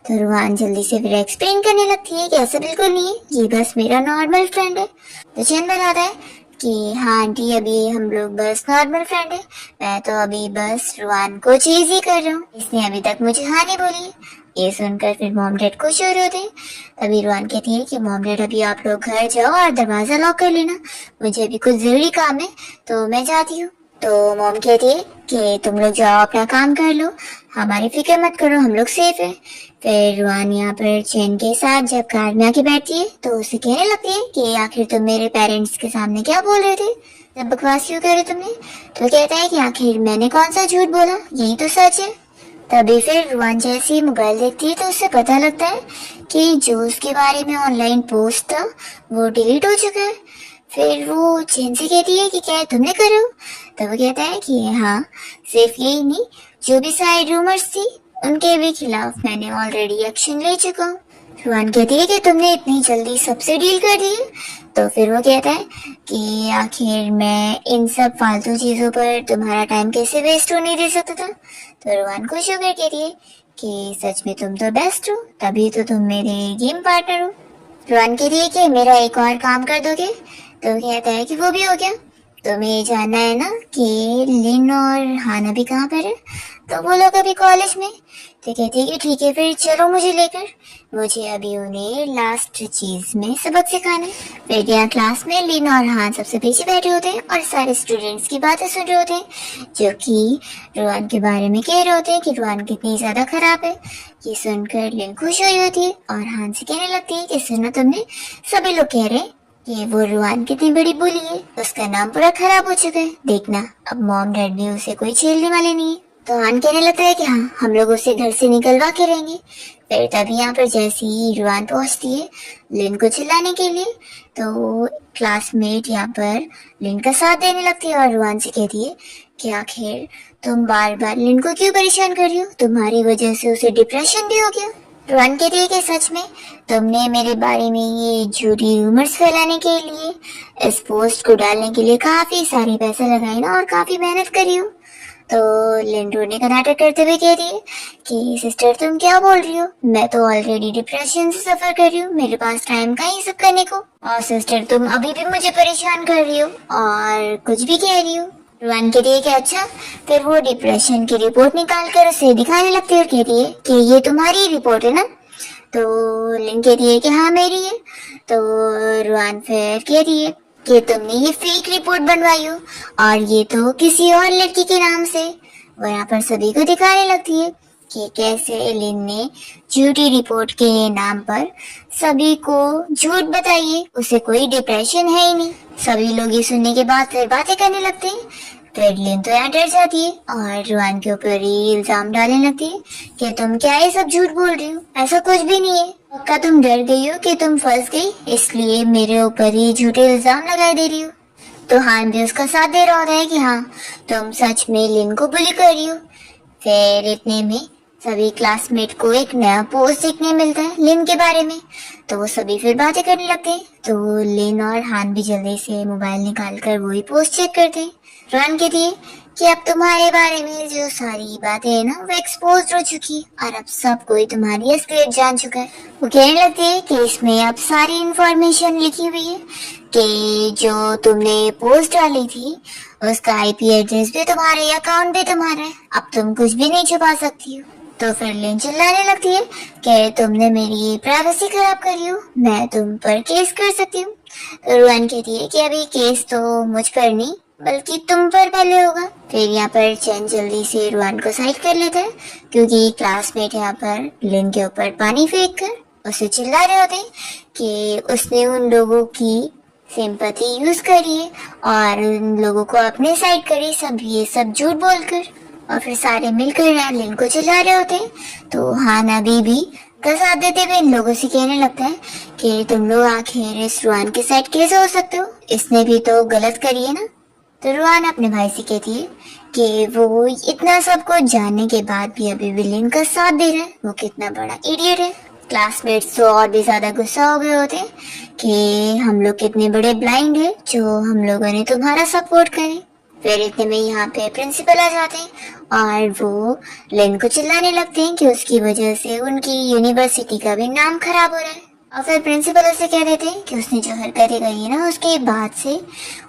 तो रुआन जल्दी से फिर एक्सप्लेन करने लगती है कि ऐसा बिल्कुल नहीं है, ये बस मेरा नॉर्मल फ्रेंड है। तो चैन बताता है कि हाँ आंटी अभी हम लोग बस नॉर्मल फ्रेंड है, मैं तो अभी बस रुआन को चीज ही कर रहा हूँ, इसने अभी तक मुझे हाँ नहीं बोली। ये सुनकर फिर मॉम डैड खुश हो रहे होते। तभी रुआन कहती है कि मॉम डैड अभी आप लोग घर जाओ और दरवाजा लॉक कर लेना, मुझे अभी कुछ जरूरी काम है तो मैं जाती हूँ। तो मॉम कहती है कि तुम लोग जाओ अपना काम कर लो, हमारी फिक्र मत करो, हम लोग सेफ है। फिर रुआन यहाँ पर चैन के साथ जब कार में आके बैठती है तो उसे कहने लगती है कि आखिर तुम मेरे पेरेंट्स के सामने क्या बोल रहे थे, जब बकवास क्यों करे तुमने। तो कहता है कि आखिर मैंने कौन सा झूठ बोला, यही तो सच है। तभी फिर रुआन जैसे मोबाइल देखती है तो उसे पता लगता है कि जो उसके बारे में ऑनलाइन पोस्ट था वो डिलीट हो चुका है। फिर वो चैन से कहती है कि क्या तुमने करो। तो वो कहता है कि हाँ, सिर्फ यही नहीं, जो भी साइड रूमर्स थी उनके भी खिलाफ मैंने ऑलरेडी एक्शन ले चुका हूँ। रुआन कहती है कि तुमने इतनी जल्दी सबसे डील कर दी। तो फिर वो कहता है कि आखिर मैं इन सब फालतू चीजों पर तुम्हारा टाइम कैसे वेस्ट होने दे सकता था। तो रुआन खुश होकर कहती है कि सच में तुम तो बेस्ट हो, तभी तो तुम मेरे गेम पार्टनर हो। रुआन कहती है कि मेरा एक और काम कर दोगे। तो कहता है कि वो भी हो गया। तुम्हें ये जानना है ना कि लिन और हाना भी कहाँ पर है? तो वो लोग अभी कॉलेज में। तो कहती है कि ठीक है फिर चलो मुझे लेकर, मुझे अभी उन्हें लास्ट चीज में सबक सिखाना है। फिर यहाँ क्लास में लिन और हान सबसे पीछे बैठे होते हैं और सारे स्टूडेंट्स की बातें सुन रहे होते हैं, जो कि रोहन के बारे में कह रहे होते हैं कि रोहन कितनी ज्यादा खराब है। ये सुनकर लिन खुश हुई होती है और हान से कहने लगती है कि सुनो तुमने, सभी लोग कह रहे हैं कि वो रोहन कितनी बड़ी बुली है, उसका नाम पूरा खराब हो चुका है, देखना अब मॉम डैड भी उसे कोई छेड़ने वाले नहीं है। तो हान कहने लगता है कि हाँ हम लोग उसे घर से निकलवा के रहेंगे। फिर तभी यहाँ पर जैसे ही रोहन पहुंचती है लिन को चिल्लाने के लिए, तो क्लासमेट यहाँ पर लिन का साथ देने लगती है और रोहन से कहती है कि आखिर तुम बार बार लिन को क्यों परेशान कर रही हो, तुम्हारी वजह से उसे डिप्रेशन भी हो गया। रोहन कहती है कि सच में तुमने मेरे बारे में ये झूठी रूमर्स फैलाने के लिए, इस पोस्ट को डालने के लिए काफी सारी पैसे लगाए ना और काफी मेहनत करी हो। तो लिन रोने का नाटक करते हुए कह रही है कि सिस्टर तुम क्या बोल रही हो, मैं तो ऑलरेडी डिप्रेशन से सफर कर रही हूँ, मेरे पास टाइम का ही सब करने को, और सिस्टर तुम अभी भी मुझे परेशान कर रही हो और कुछ भी कह रही हो। रोहन कहती है कि अच्छा, फिर वो डिप्रेशन की रिपोर्ट निकाल कर उसे दिखाने लगती है और कहती है कि ये तुम्हारी रिपोर्ट है ना। तो लिन कहती है कि हाँ मेरी है। तो रोहन फिर कहती है कि तुमने ये फेक रिपोर्ट बनवाई हो और ये तो किसी और लड़की के नाम से। वो यहाँ पर सभी को दिखाने लगती है कि कैसे लिन ने झूठी रिपोर्ट के नाम पर सभी को झूठ बताई है, उसे कोई डिप्रेशन है ही नहीं। सभी लोग ये सुनने के बाद फिर बातें करने लगते हैं। फिर लिन तो यहाँ डर जाती है और रोहन के ऊपर ही इल्जाम डालने लगती है कि तुम क्या ये सब झूठ बोल रही हो, ऐसा कुछ भी नहीं है, पक्का तुम डर गई हो कि तुम फंस गई इसलिए मेरे ऊपर ही झूठे इल्जाम लगा दे रही हो। तो हान भी उसका साथ दे रहा होता है कि हाँ तुम सच में लिन को बुली कर रही हो। फिर इतने में सभी क्लासमेट को एक नया पोस्ट देखने मिलता है लिन के बारे में, तो वो सभी फिर बातें करने लगते हैं। तो लिन और हान भी जल्दी से मोबाइल निकाल कर वही पोस्ट चेक करते हैं। रोहन कहती है कि अब तुम्हारे बारे में जो सारी बातें है ना वो एक्सपोज हो चुकी है और अब सब कोई तुम्हारी असलियत जान चुका है। वो कहने लगती है कि इसमें अब सारी इंफॉर्मेशन लिखी हुई है कि जो तुमने पोस्ट डाली थी उसका आईपी एड्रेस भी तुम्हारा, अकाउंट भी तुम्हारा है, अब तुम कुछ भी नहीं छुपा सकती हो। तो फिर लिन चिल्लाने लगती है कि तुमने मेरी प्राइवेसी खराब करी हो, मैं तुम पर केस कर सकती हूँ। तो रोहन कहती है कि अभी केस तो मुझ पर नहीं बल्कि तुम पर पहले होगा। फिर यहाँ पर चैन जल्दी से रोहन को साइड कर लेता है क्योंकि क्लासमेट यहाँ पर लिन के ऊपर पानी फेंक कर उसे चिल्ला रहे होते हैं कि उसने उन लोगों की सिंपैथी यूज करी है और उन लोगों को अपने साइड करी, सब ये सब झूठ बोलकर। और फिर सारे मिलकर लिन को चिल्ला रहे होते हैं। तो हान अभी भी का साथ देते हुए इन लोगों से कहने लगता है कि तुम लोग आखिर इस रोहन के साइड कैसे हो सकते हो, इसने भी तो गलत करी है ना। तो रोहन अपने भाई से कहती है कि वो इतना सब कुछ जानने के बाद भी अभी भी लिन का साथ दे रहा है, वो कितना बड़ा इडियट है। क्लासमेट्स तो और भी ज्यादा गुस्सा हो गए होते हैं कि हम लोग कितने बड़े ब्लाइंड है जो हम लोगों ने तुम्हारा सपोर्ट करे। फिर इतने में यहाँ पे प्रिंसिपल आ जाते हैं और वो लिन को चिल्लाने लगते हैं कि उसकी वजह से उनकी यूनिवर्सिटी का भी नाम खराब हो रहा है। और फिर प्रिंसिपल उसे कह देते हैं कि उसने जो हरकतें करी है ना उसके बाद से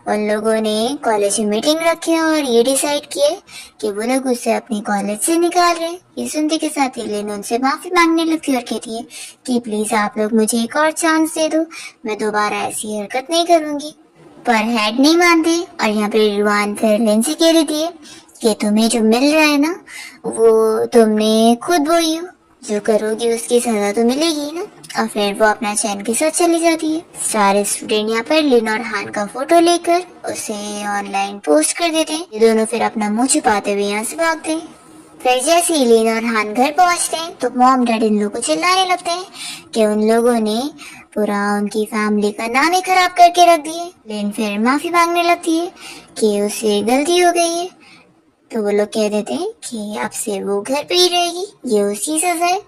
उन लोगों ने कॉलेज में मीटिंग रखी है और ये डिसाइड किए कि वो लोग उसे अपने कॉलेज से निकाल रहे हैं। ये सुनते के साथ ही लिन उनसे माफी मांगने लगती है और कहती है कि प्लीज आप लोग मुझे एक और चांस दे दो, मैं दोबारा ऐसी हरकत नहीं करूंगी। पर हेड नहीं मानते और यहाँ पे रोहन फिर लिन से कह देती है कि तुम्हें जो मिल रहा है ना वो तुमने खुद बोई हो, जो करोगी उसकी सजा तो मिलेगी ना। और फिर वो अपना चैन के साथ चली जाती है। सारे स्टूडेंट यहाँ पर लिन और हान का फोटो लेकर उसे ऑनलाइन पोस्ट कर देते हैं। ये दोनों फिर अपना मुंह छुपाते हुए यहाँ से भागते हैं। फिर जैसे ही लिन और हान घर पहुंचते हैं तो मॉम डैड इन लोगों को चिल्लाने लगते हैं कि उन लोगों ने पूरा उनकी फैमिली का नाम ही खराब करके रख दिए। लिन फिर माफी मांगने लगती है कि उसे गलती हो गई है। तो वो लोग कह देते हैं कि अब से वो घर पे ही रहेगी, ये उसकी सजा है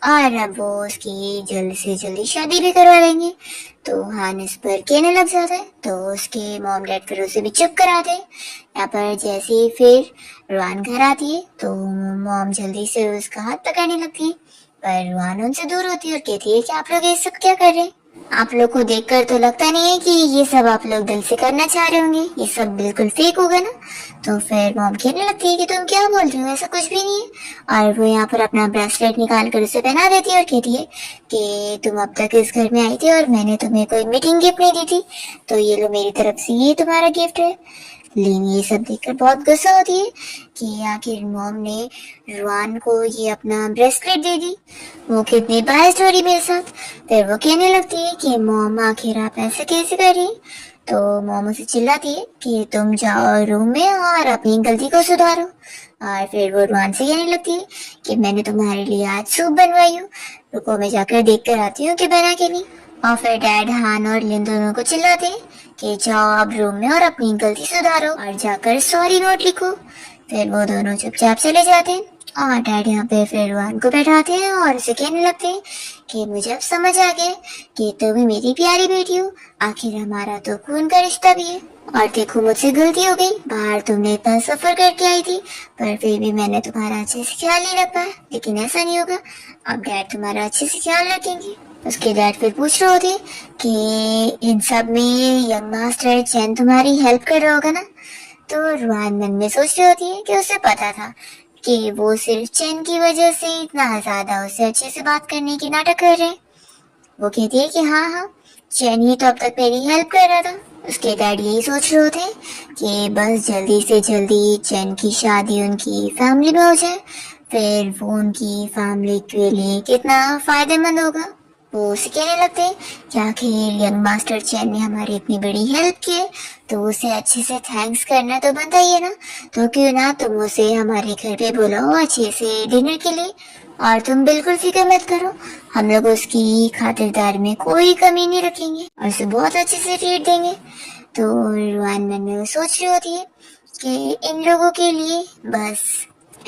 और अब वो उसकी जल्दी से जल्दी शादी भी करवा देंगे। तो हान इस पर कहने लग जाता है तो उसके मॉम डैड फिर उसे भी चुप कराते हैं। यहाँ पर जैसे ही फिर रोहन घर आती है तो मॉम जल्दी से उसका हाथ पकड़ने लगती है पर रोहन उनसे दूर होती है और कहती है कि आप लोग ये सब क्या कर रहे हैं, आप लोग को देखकर तो लगता नहीं है कि ये सब आप लोग दिल से करना चाह रहे होंगे, ये सब बिल्कुल फेक होगा ना। तो फिर मॉम कहने लगती है कि तुम क्या बोल रही हो, ऐसा कुछ भी नहीं है। और वो यहाँ पर अपना ब्रेसलेट निकाल कर उसे पहना देती है और कहती है कि तुम अब तक इस घर में आई थी और मैंने तुम्हें कोई मीटिंग गिफ्ट नहीं दी थी, तो ये लो मेरी तरफ से ये तुम्हारा गिफ्ट है। लिन ये सब देखकर बहुत गुस्सा होती है कि आखिर मॉम ने रुआन को ये अपना ब्रेसलेट दे दी, वो कितनी बायस्ड हो रही मेरे साथ। फिर वो कहने लगती है कि मॉम आखिर आप ऐसे कैसे कर रही। तो मॉम उसे चिल्लाती है कि तुम जाओ रूम में और अपनी गलती को सुधारो। और फिर वो रुआन से कहने लगती है कि मैंने तुम्हारे लिए आज सूप बनवाई हूँ, रुको मैं जाकर देख कर आती हूँ कि बना के नहीं। और फिर डैड हान और लिन दोनों को चिल्लाते हैं कि जाओ आप रूम में और अपनी गलती सुधारो और जाकर सॉरी नोट लिखो। फिर वो दोनों चुपचाप चले जाते हैं और डैड यहाँ पे फिर रुआन को बैठाते हैं और उसे कहने लगते हैं कि मुझे अब समझ आ गया कि तुम भी मेरी प्यारी बेटी हो, आखिर हमारा तो खून का रिश्ता भी है। और देखो मुझसे गलती हो गई, बाहर तुमने इतना सफर करके आई थी पर फिर भी मैंने तुम्हारा अच्छे से ख्याल नहीं रख पाया, लेकिन ऐसा नहीं होगा, अब डैड तुम्हारा अच्छे से ख्याल रखेंगे। उसके डैड फिर पूछ रहे होते कि इन सब में यंग मास्टर चैन तुम्हारी हेल्प कर रहा होगा ना। तो रुआन मन में सोच रही होती है कि उसे पता था कि वो सिर्फ चैन की वजह से इतना ज्यादा उसे अच्छे से बात करने की नाटक कर रहे। वो कहती है कि हाँ हाँ चैन ही तो अब तक मेरी हेल्प कर रहा था। उसके डैड यही सोच रहे होते कि बस जल्दी से जल्दी चैन की शादी उनकी फैमिली में हो जाए, फिर वो उनकी फैमिली के लिए कितना फायदेमंद होगा। वो उसे कहने लगते कि आखिर यंग मास्टर चैन ने हमारी इतनी बड़ी हेल्प की है तो उसे अच्छे से थैंक्स करना तो बनता ही है ना, तो क्यों ना तुम उसे हमारे घर पे बुलाओ अच्छे से डिनर के लिए, और तुम बिल्कुल फिक्र मत करो, हम लोग उसकी खातिरदारी में कोई कमी नहीं रखेंगे और उसे बहुत अच्छे से ट्रीट देंगे। तो रुआन मन में सोच रही होती है कि इन लोगों के लिए बस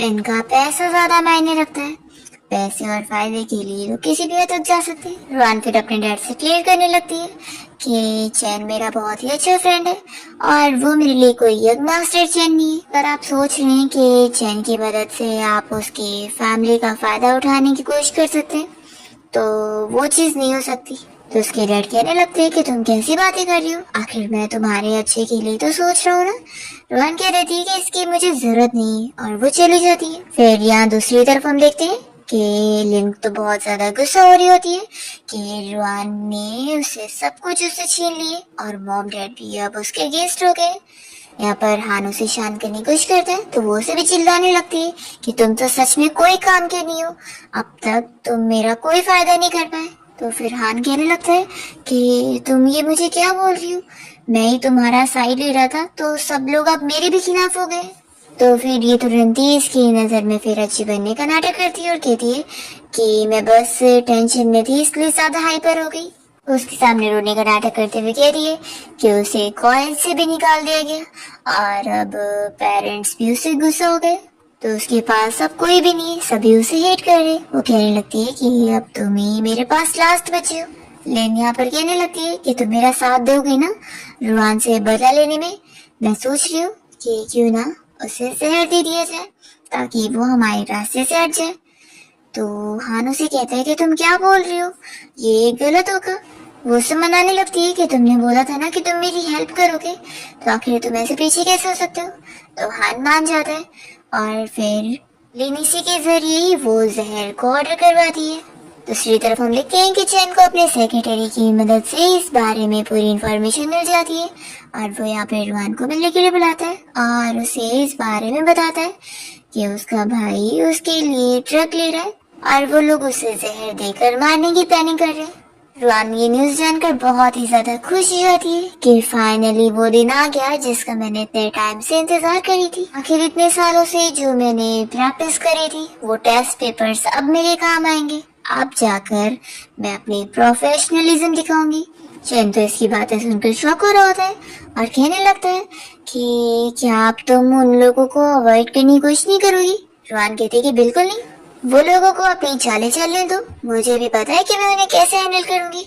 इनका पैसा ज्यादा मायने रखता है, पैसे और फायदे के लिए लोग किसी भी हद तक जा सकते हैं। रुआन फिर अपने डैड से क्लियर करने लगती है कि चैन मेरा बहुत ही अच्छा फ्रेंड है और वो मेरे लिए कोई यंग मास्टर चैन नहीं है। अगर आप सोच रहे हैं कि चैन की मदद से आप उसकी फैमिली का फायदा उठाने की कोशिश कर सकते हैं तो वो चीज नहीं हो सकती। तो उसके डैड कहने लगते हैं कि तुम कैसी बातें कर रही हो, आखिर मैं तुम्हारे अच्छे के लिए तो सोच रहा हूँ ना। रुआन कह रही थी कि इसकी मुझे जरूरत नहीं है और वो चली जाती है। फिर यहाँ दूसरी तरफ हम देखते हैं कि लिन तो बहुत ज्यादा गुस्सा हो रही होती है कि रुआन ने उसे सब कुछ उससे छीन लिए और मॉम डैड भी अब उसके अगेंस्ट हो गए। यहाँ पर हान उसे शांत करने की कोशिश करता है तो वो उसे भी चिल्लाने लगती है कि तुम तो सच में कोई काम के नहीं हो, अब तक तुम मेरा कोई फायदा नहीं कर पाए। तो फिर हान कहने लगता है कि तुम ये मुझे क्या बोल रही हो, मैं ही तुम्हारा साइड ले रहा था तो सब लोग अब मेरे भी खिलाफ हो गए। तो फिर ये तुरंत ही इसकी नजर में फिर अच्छी बनने का नाटक करती है और कहती है कि मैं बस टेंशन में थी इसलिए ज्यादा हाइपर हो गई। उसके सामने रोने का नाटक करते हुए कह रही है कि उसे कॉलेज से भी निकाल दिया गया और अब पेरेंट्स भी उससे गुस्सा हो गए, तो उसके पास अब कोई भी नहीं, सभी उसे हेट कर रहे। वो कहने लगती है कि अब तुम ही मेरे पास लास्ट बचे हो। लेन यहाँ पर कहने लगती है कि तुम मेरा साथ दोगे ना रुआन से बदला लेने में। मैं सोच रही हूँ कि क्यों ना उसे जहर दे दिया जाए ताकि वो हमारे रास्ते से हट जाए। तो हान उसे कहता है कि तुम क्या बोल रही हो, ये गलत होगा। वो उसे मनाने लगती है कि तुमने बोला था ना कि तुम मेरी हेल्प करोगे, तो आखिर तुम ऐसे पीछे कैसे हो सकते हो। तो हान मान जाता है और फिर लिन इसी के जरिए ही वो जहर को ऑर्डर करवाती है। दूसरी तरफ हम लिखते हैं कि चैन को अपने सेक्रेटरी की मदद से इस बारे में पूरी इंफॉर्मेशन मिल जाती है और वो यहाँ पे रुआन को मिलने के लिए बुलाता है और उसे इस बारे में बताता है कि उसका भाई उसके लिए ड्रग ले रहा है और वो लोग उसे जहर देकर मारने की प्लानिंग कर रहे हैं। रुआन ये न्यूज जानकर बहुत ही ज्यादा खुश हो जाती है कि फाइनली वो दिन आ गया जिसका मैंने इतने टाइम से इंतजार करी थी। आखिर इतने सालों से जो मैंने प्रैक्टिस करी थी वो टेस्ट पेपर्स अब मेरे काम आएंगे, अब जाकर मैं अपनी प्रोफेशनलिज्म दिखाऊंगी। चैन तो इसकी बातें सुनकर शॉक हो रहा होता है और कहने लगता है कि क्या आप तुम उन लोगों को अवॉइड करने की कोशिश नहीं करोगी। रुआन कहती है कि बिल्कुल नहीं, वो लोगों को अपनी चालें चलने दो, मुझे भी पता है कि मैं उन्हें कैसे हैंडल करूंगी।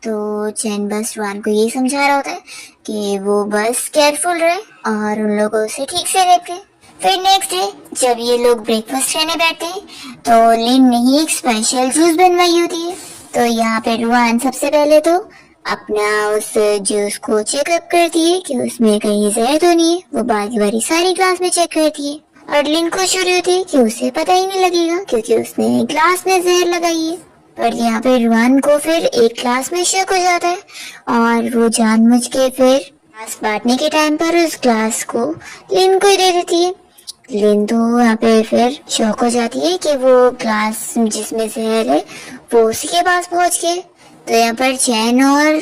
तो चैन बस रुआन को ये समझा रहा होता है कि वो बस केयरफुल रहे और उन लोगों से ठीक से निपटे। फिर नेक्स्ट डे जब ये लोग ब्रेकफास्ट करने बैठते हैं तो लिन ने ही एक स्पेशल जूस बनवाई होती है। तो यहाँ पे रुआन सबसे पहले तो अपना उस जूस को चेकअप करती है कि उसमें कहीं जहर तो नहीं है। वो बारी बारी सारी ग्लास में चेक करती है और लिन को शुरू होती है कि उसे पता ही नहीं लगेगा क्योंकि उसने ग्लास में जहर लगाई है। पर यहाँ पे रुआन को फिर एक ग्लास में शक हो जाता है और वो जानबूझ के फिर ग्लास बांटने के टाइम पर उस ग्लास को लिन को ही दे देती है। लिन तो यहाँ पे फिर शौक हो जाती है कि वो ग्लास जिसमें जहर है वो उसी के पास पहुंच गए। तो यहाँ पर चैन और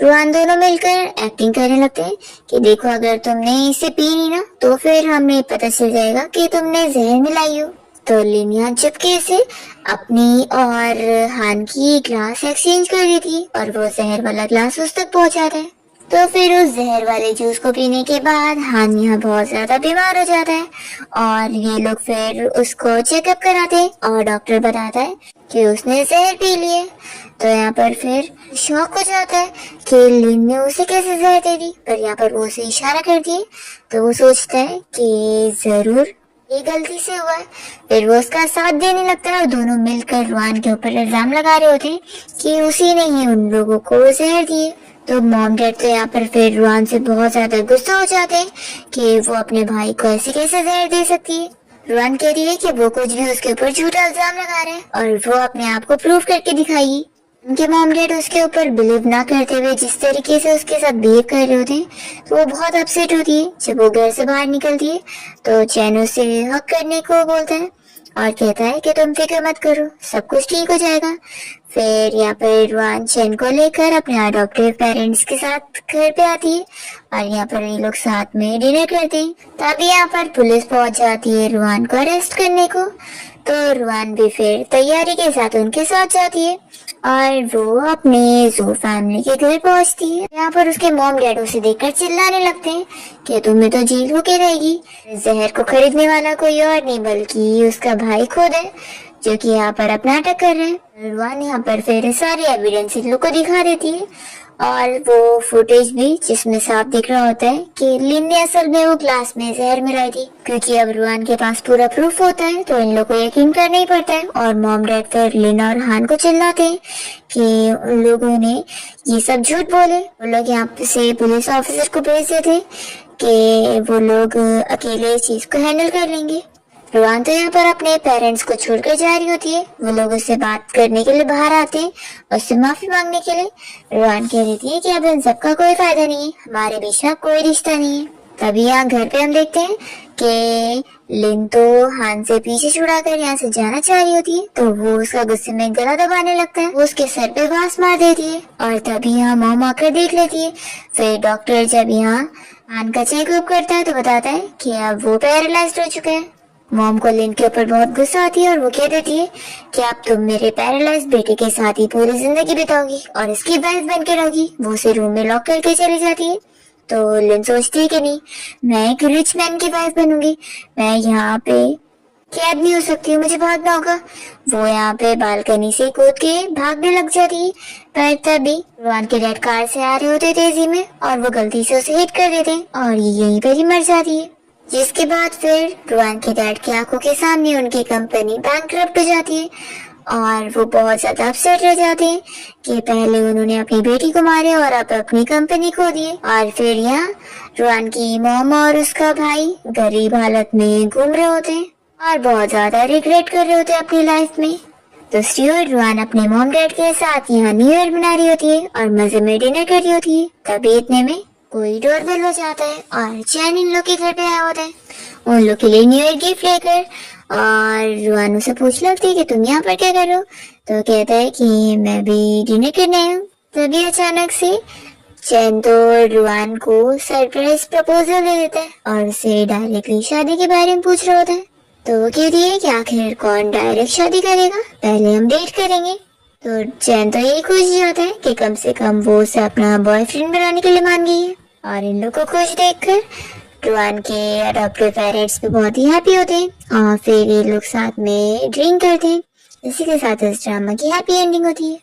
रुआन दोनों मिलकर एक्टिंग करने लगते हैं कि देखो अगर तुमने इसे पी ली ना तो फिर हमें पता चल जाएगा कि तुमने जहर मिलाई हो। तो लिन यहाँ चुपके से अपनी और हान की ग्लास एक्सचेंज कर देती है और वो जहर वाला ग्लास उस तक पहुंचाता है। तो फिर उस जहर वाले जूस को पीने के बाद हान यहाँ बहुत ज्यादा बीमार हो जाता है और ये लोग फिर उसको चेकअप कराते हैं और डॉक्टर बताता है कि उसने जहर पी लिए। तो यहाँ पर फिर शौक हो जाता है कि लिन ने उसे कैसे जहर दे दी, पर यहाँ पर वो उसे इशारा कर दिए तो वो सोचता है कि जरूर ये गलती से हुआ है। फिर वो उसका साथ देने लगता है और दोनों मिलकर रुआन के ऊपर इल्जाम लगा रहे होते हैं कि उसी ने ही उन लोगों को जहर दिए। तो मॉम डैड तो यहाँ पर फिर रुआन से बहुत ज्यादा गुस्सा हो जाते हैं कि वो अपने भाई को ऐसे कैसे जहर दे सकती है। रुआन कह रही है कि वो कुछ भी उसके ऊपर झूठा इल्जाम लगा रहे हैं और वो अपने आप को प्रूव करके दिखाएगी। उनके मॉम डैड उसके ऊपर बिलीव ना करते हुए जिस तरीके से उसके साथ बिहेव कर रहे होते हैं तो वो बहुत अपसेट होती है। जब वो घर से बाहर निकलती है तो चैन उसे हक करने को बोलता है और कहता है कि तुम फिक्र मत करो, सब कुछ ठीक हो जाएगा। फिर यहाँ पर रुआन चैन को लेकर अपने अडॉप्टिव पेरेंट्स के साथ घर पे आती है और यहाँ पर ये लोग साथ में डिनर करते हैं। तभी यहाँ पर पुलिस पहुंच जाती है रुआन को अरेस्ट करने को। तो रुआन भी फिर तैयारी के साथ उनके साथ जाती है और वो अपने जू फैमिली के घर पहुंचती है। यहाँ पर उसके मॉम डैड उसे देखकर चिल्लाने लगते हैं कि तुम्हें तो जेल होके रहेगी। जहर को खरीदने वाला कोई और नहीं बल्कि उसका भाई खुद है जो कि यहाँ पर अपना नाटक कर रहे हैं। रुआन यहाँ पर फिर सारी एविडेंस इन लोग को दिखा देती है और वो फुटेज भी जिसमें साफ दिख रहा होता है कि लिन ने असल में वो ग्लास में जहर मिलाई थी। क्योंकि अब रुआन के पास पूरा प्रूफ होता है तो इन लोगों को यकीन करना ही पड़ता है और मॉम डैड फिर लिन और हान को चिल्लाते हैं कि उन लोगों ने ये सब झूठ बोले। वो लोग यहाँ से पुलिस ऑफिसर को भेज देते कि वो लोग अकेले इस चीज को हैंडल कर लेंगे। रुआन तो यहाँ पर अपने पेरेंट्स को छोड़कर जा रही होती है। वो लोग उससे बात करने के लिए बाहर आते हैं और उससे माफी मांगने के लिए। रुआन कह देती है कि अब इन सबका कोई फायदा नहीं है, हमारे बीच में कोई रिश्ता नहीं है। तभी यहाँ घर पे हम देखते हैं कि लिन तो हान से पीछे छुड़ाकर यहाँ से जाना चाह रही होती है तो वो उसका गुस्से में गला दबाने लगता है। वो उसके सर पे घास मार देती है और तभी यहाँ मॉम आकर देख लेती है। फिर डॉक्टर जब यहाँ हान का चेकअप करता है तो बताता है कि अब वो पैरालाइज्ड हो चुका है। मॉम को लिन के ऊपर बहुत गुस्सा आती है और वो कह देती है कि अब तुम मेरे पैरालाइज बेटे के साथ ही पूरी जिंदगी बिताओगी और इसकी वाइफ बन के रहोगी। वो उसे रूम में लॉक करके चली जाती है। तो लिन सोचती है कि नहीं, मैं एक रिच मैन की वाइफ बनूंगी, मैं यहाँ पे कैद नहीं हो सकती हूँ, मुझे भागना होगा। वो यहाँ पे बालकनी से कूद के भागने लग जाती है। पर तभी रुआन के डैड कार से आ रहे होते तेजी में और वो गलती से उसे हिट कर देते और ये यहीं पर ही मर जाती है। जिसके बाद फिर रुआन के डैड की आंखों के सामने उनकी कंपनी बैंकरप्ट हो जाती है और वो बहुत ज्यादा अपसेट रह जाते हैं कि पहले उन्होंने अपनी बेटी को मारे और अब अपनी कंपनी खो दी। और फिर यहाँ रुआन की मॉम और उसका भाई गरीब हालत में घूम रहे होते हैं और बहुत ज्यादा रिग्रेट कर रहे होते हैं अपनी लाइफ में। दूसरी ओर रुआन अपने मॉम डैड के साथ यहाँ न्यू ईयर मना रही होती है और मजे में डिनर कर रही होती है। तभी इतने में कोई डोरबेल हो जाता है और चैन इन लोग के घर पे आया होता है उन लोग के लिए न्यू ईयर गिफ्ट लेकर। और रुआन से पूछ लगती है कि तुम यहाँ पर क्या कर रहे हो। तो कहता है कि मैं भी डिनर करने आया हूँ। तभी अचानक से चैन तो रुआन को सरप्राइज प्रपोजल दे देता है और उसे डायरेक्टली शादी के बारे में पूछ रहा होता है। तो वो कहती है कि आखिर कौन डायरेक्ट शादी करेगा, पहले हम डेट करेंगे। तो चैन तो यही खुश जाता है कि कम से कम वो उसे अपना बॉयफ्रेंड बनाने के लिए मान गई है। और इन लोगों को खुश देखकर रुआन के अडॉप्टिव पेरेंट्स भी बहुत ही हैप्पी होते हैं और फिर ये लोग साथ में ड्रिंक करते हैं। इसी के साथ इस ड्रामा की हैप्पी एंडिंग होती है।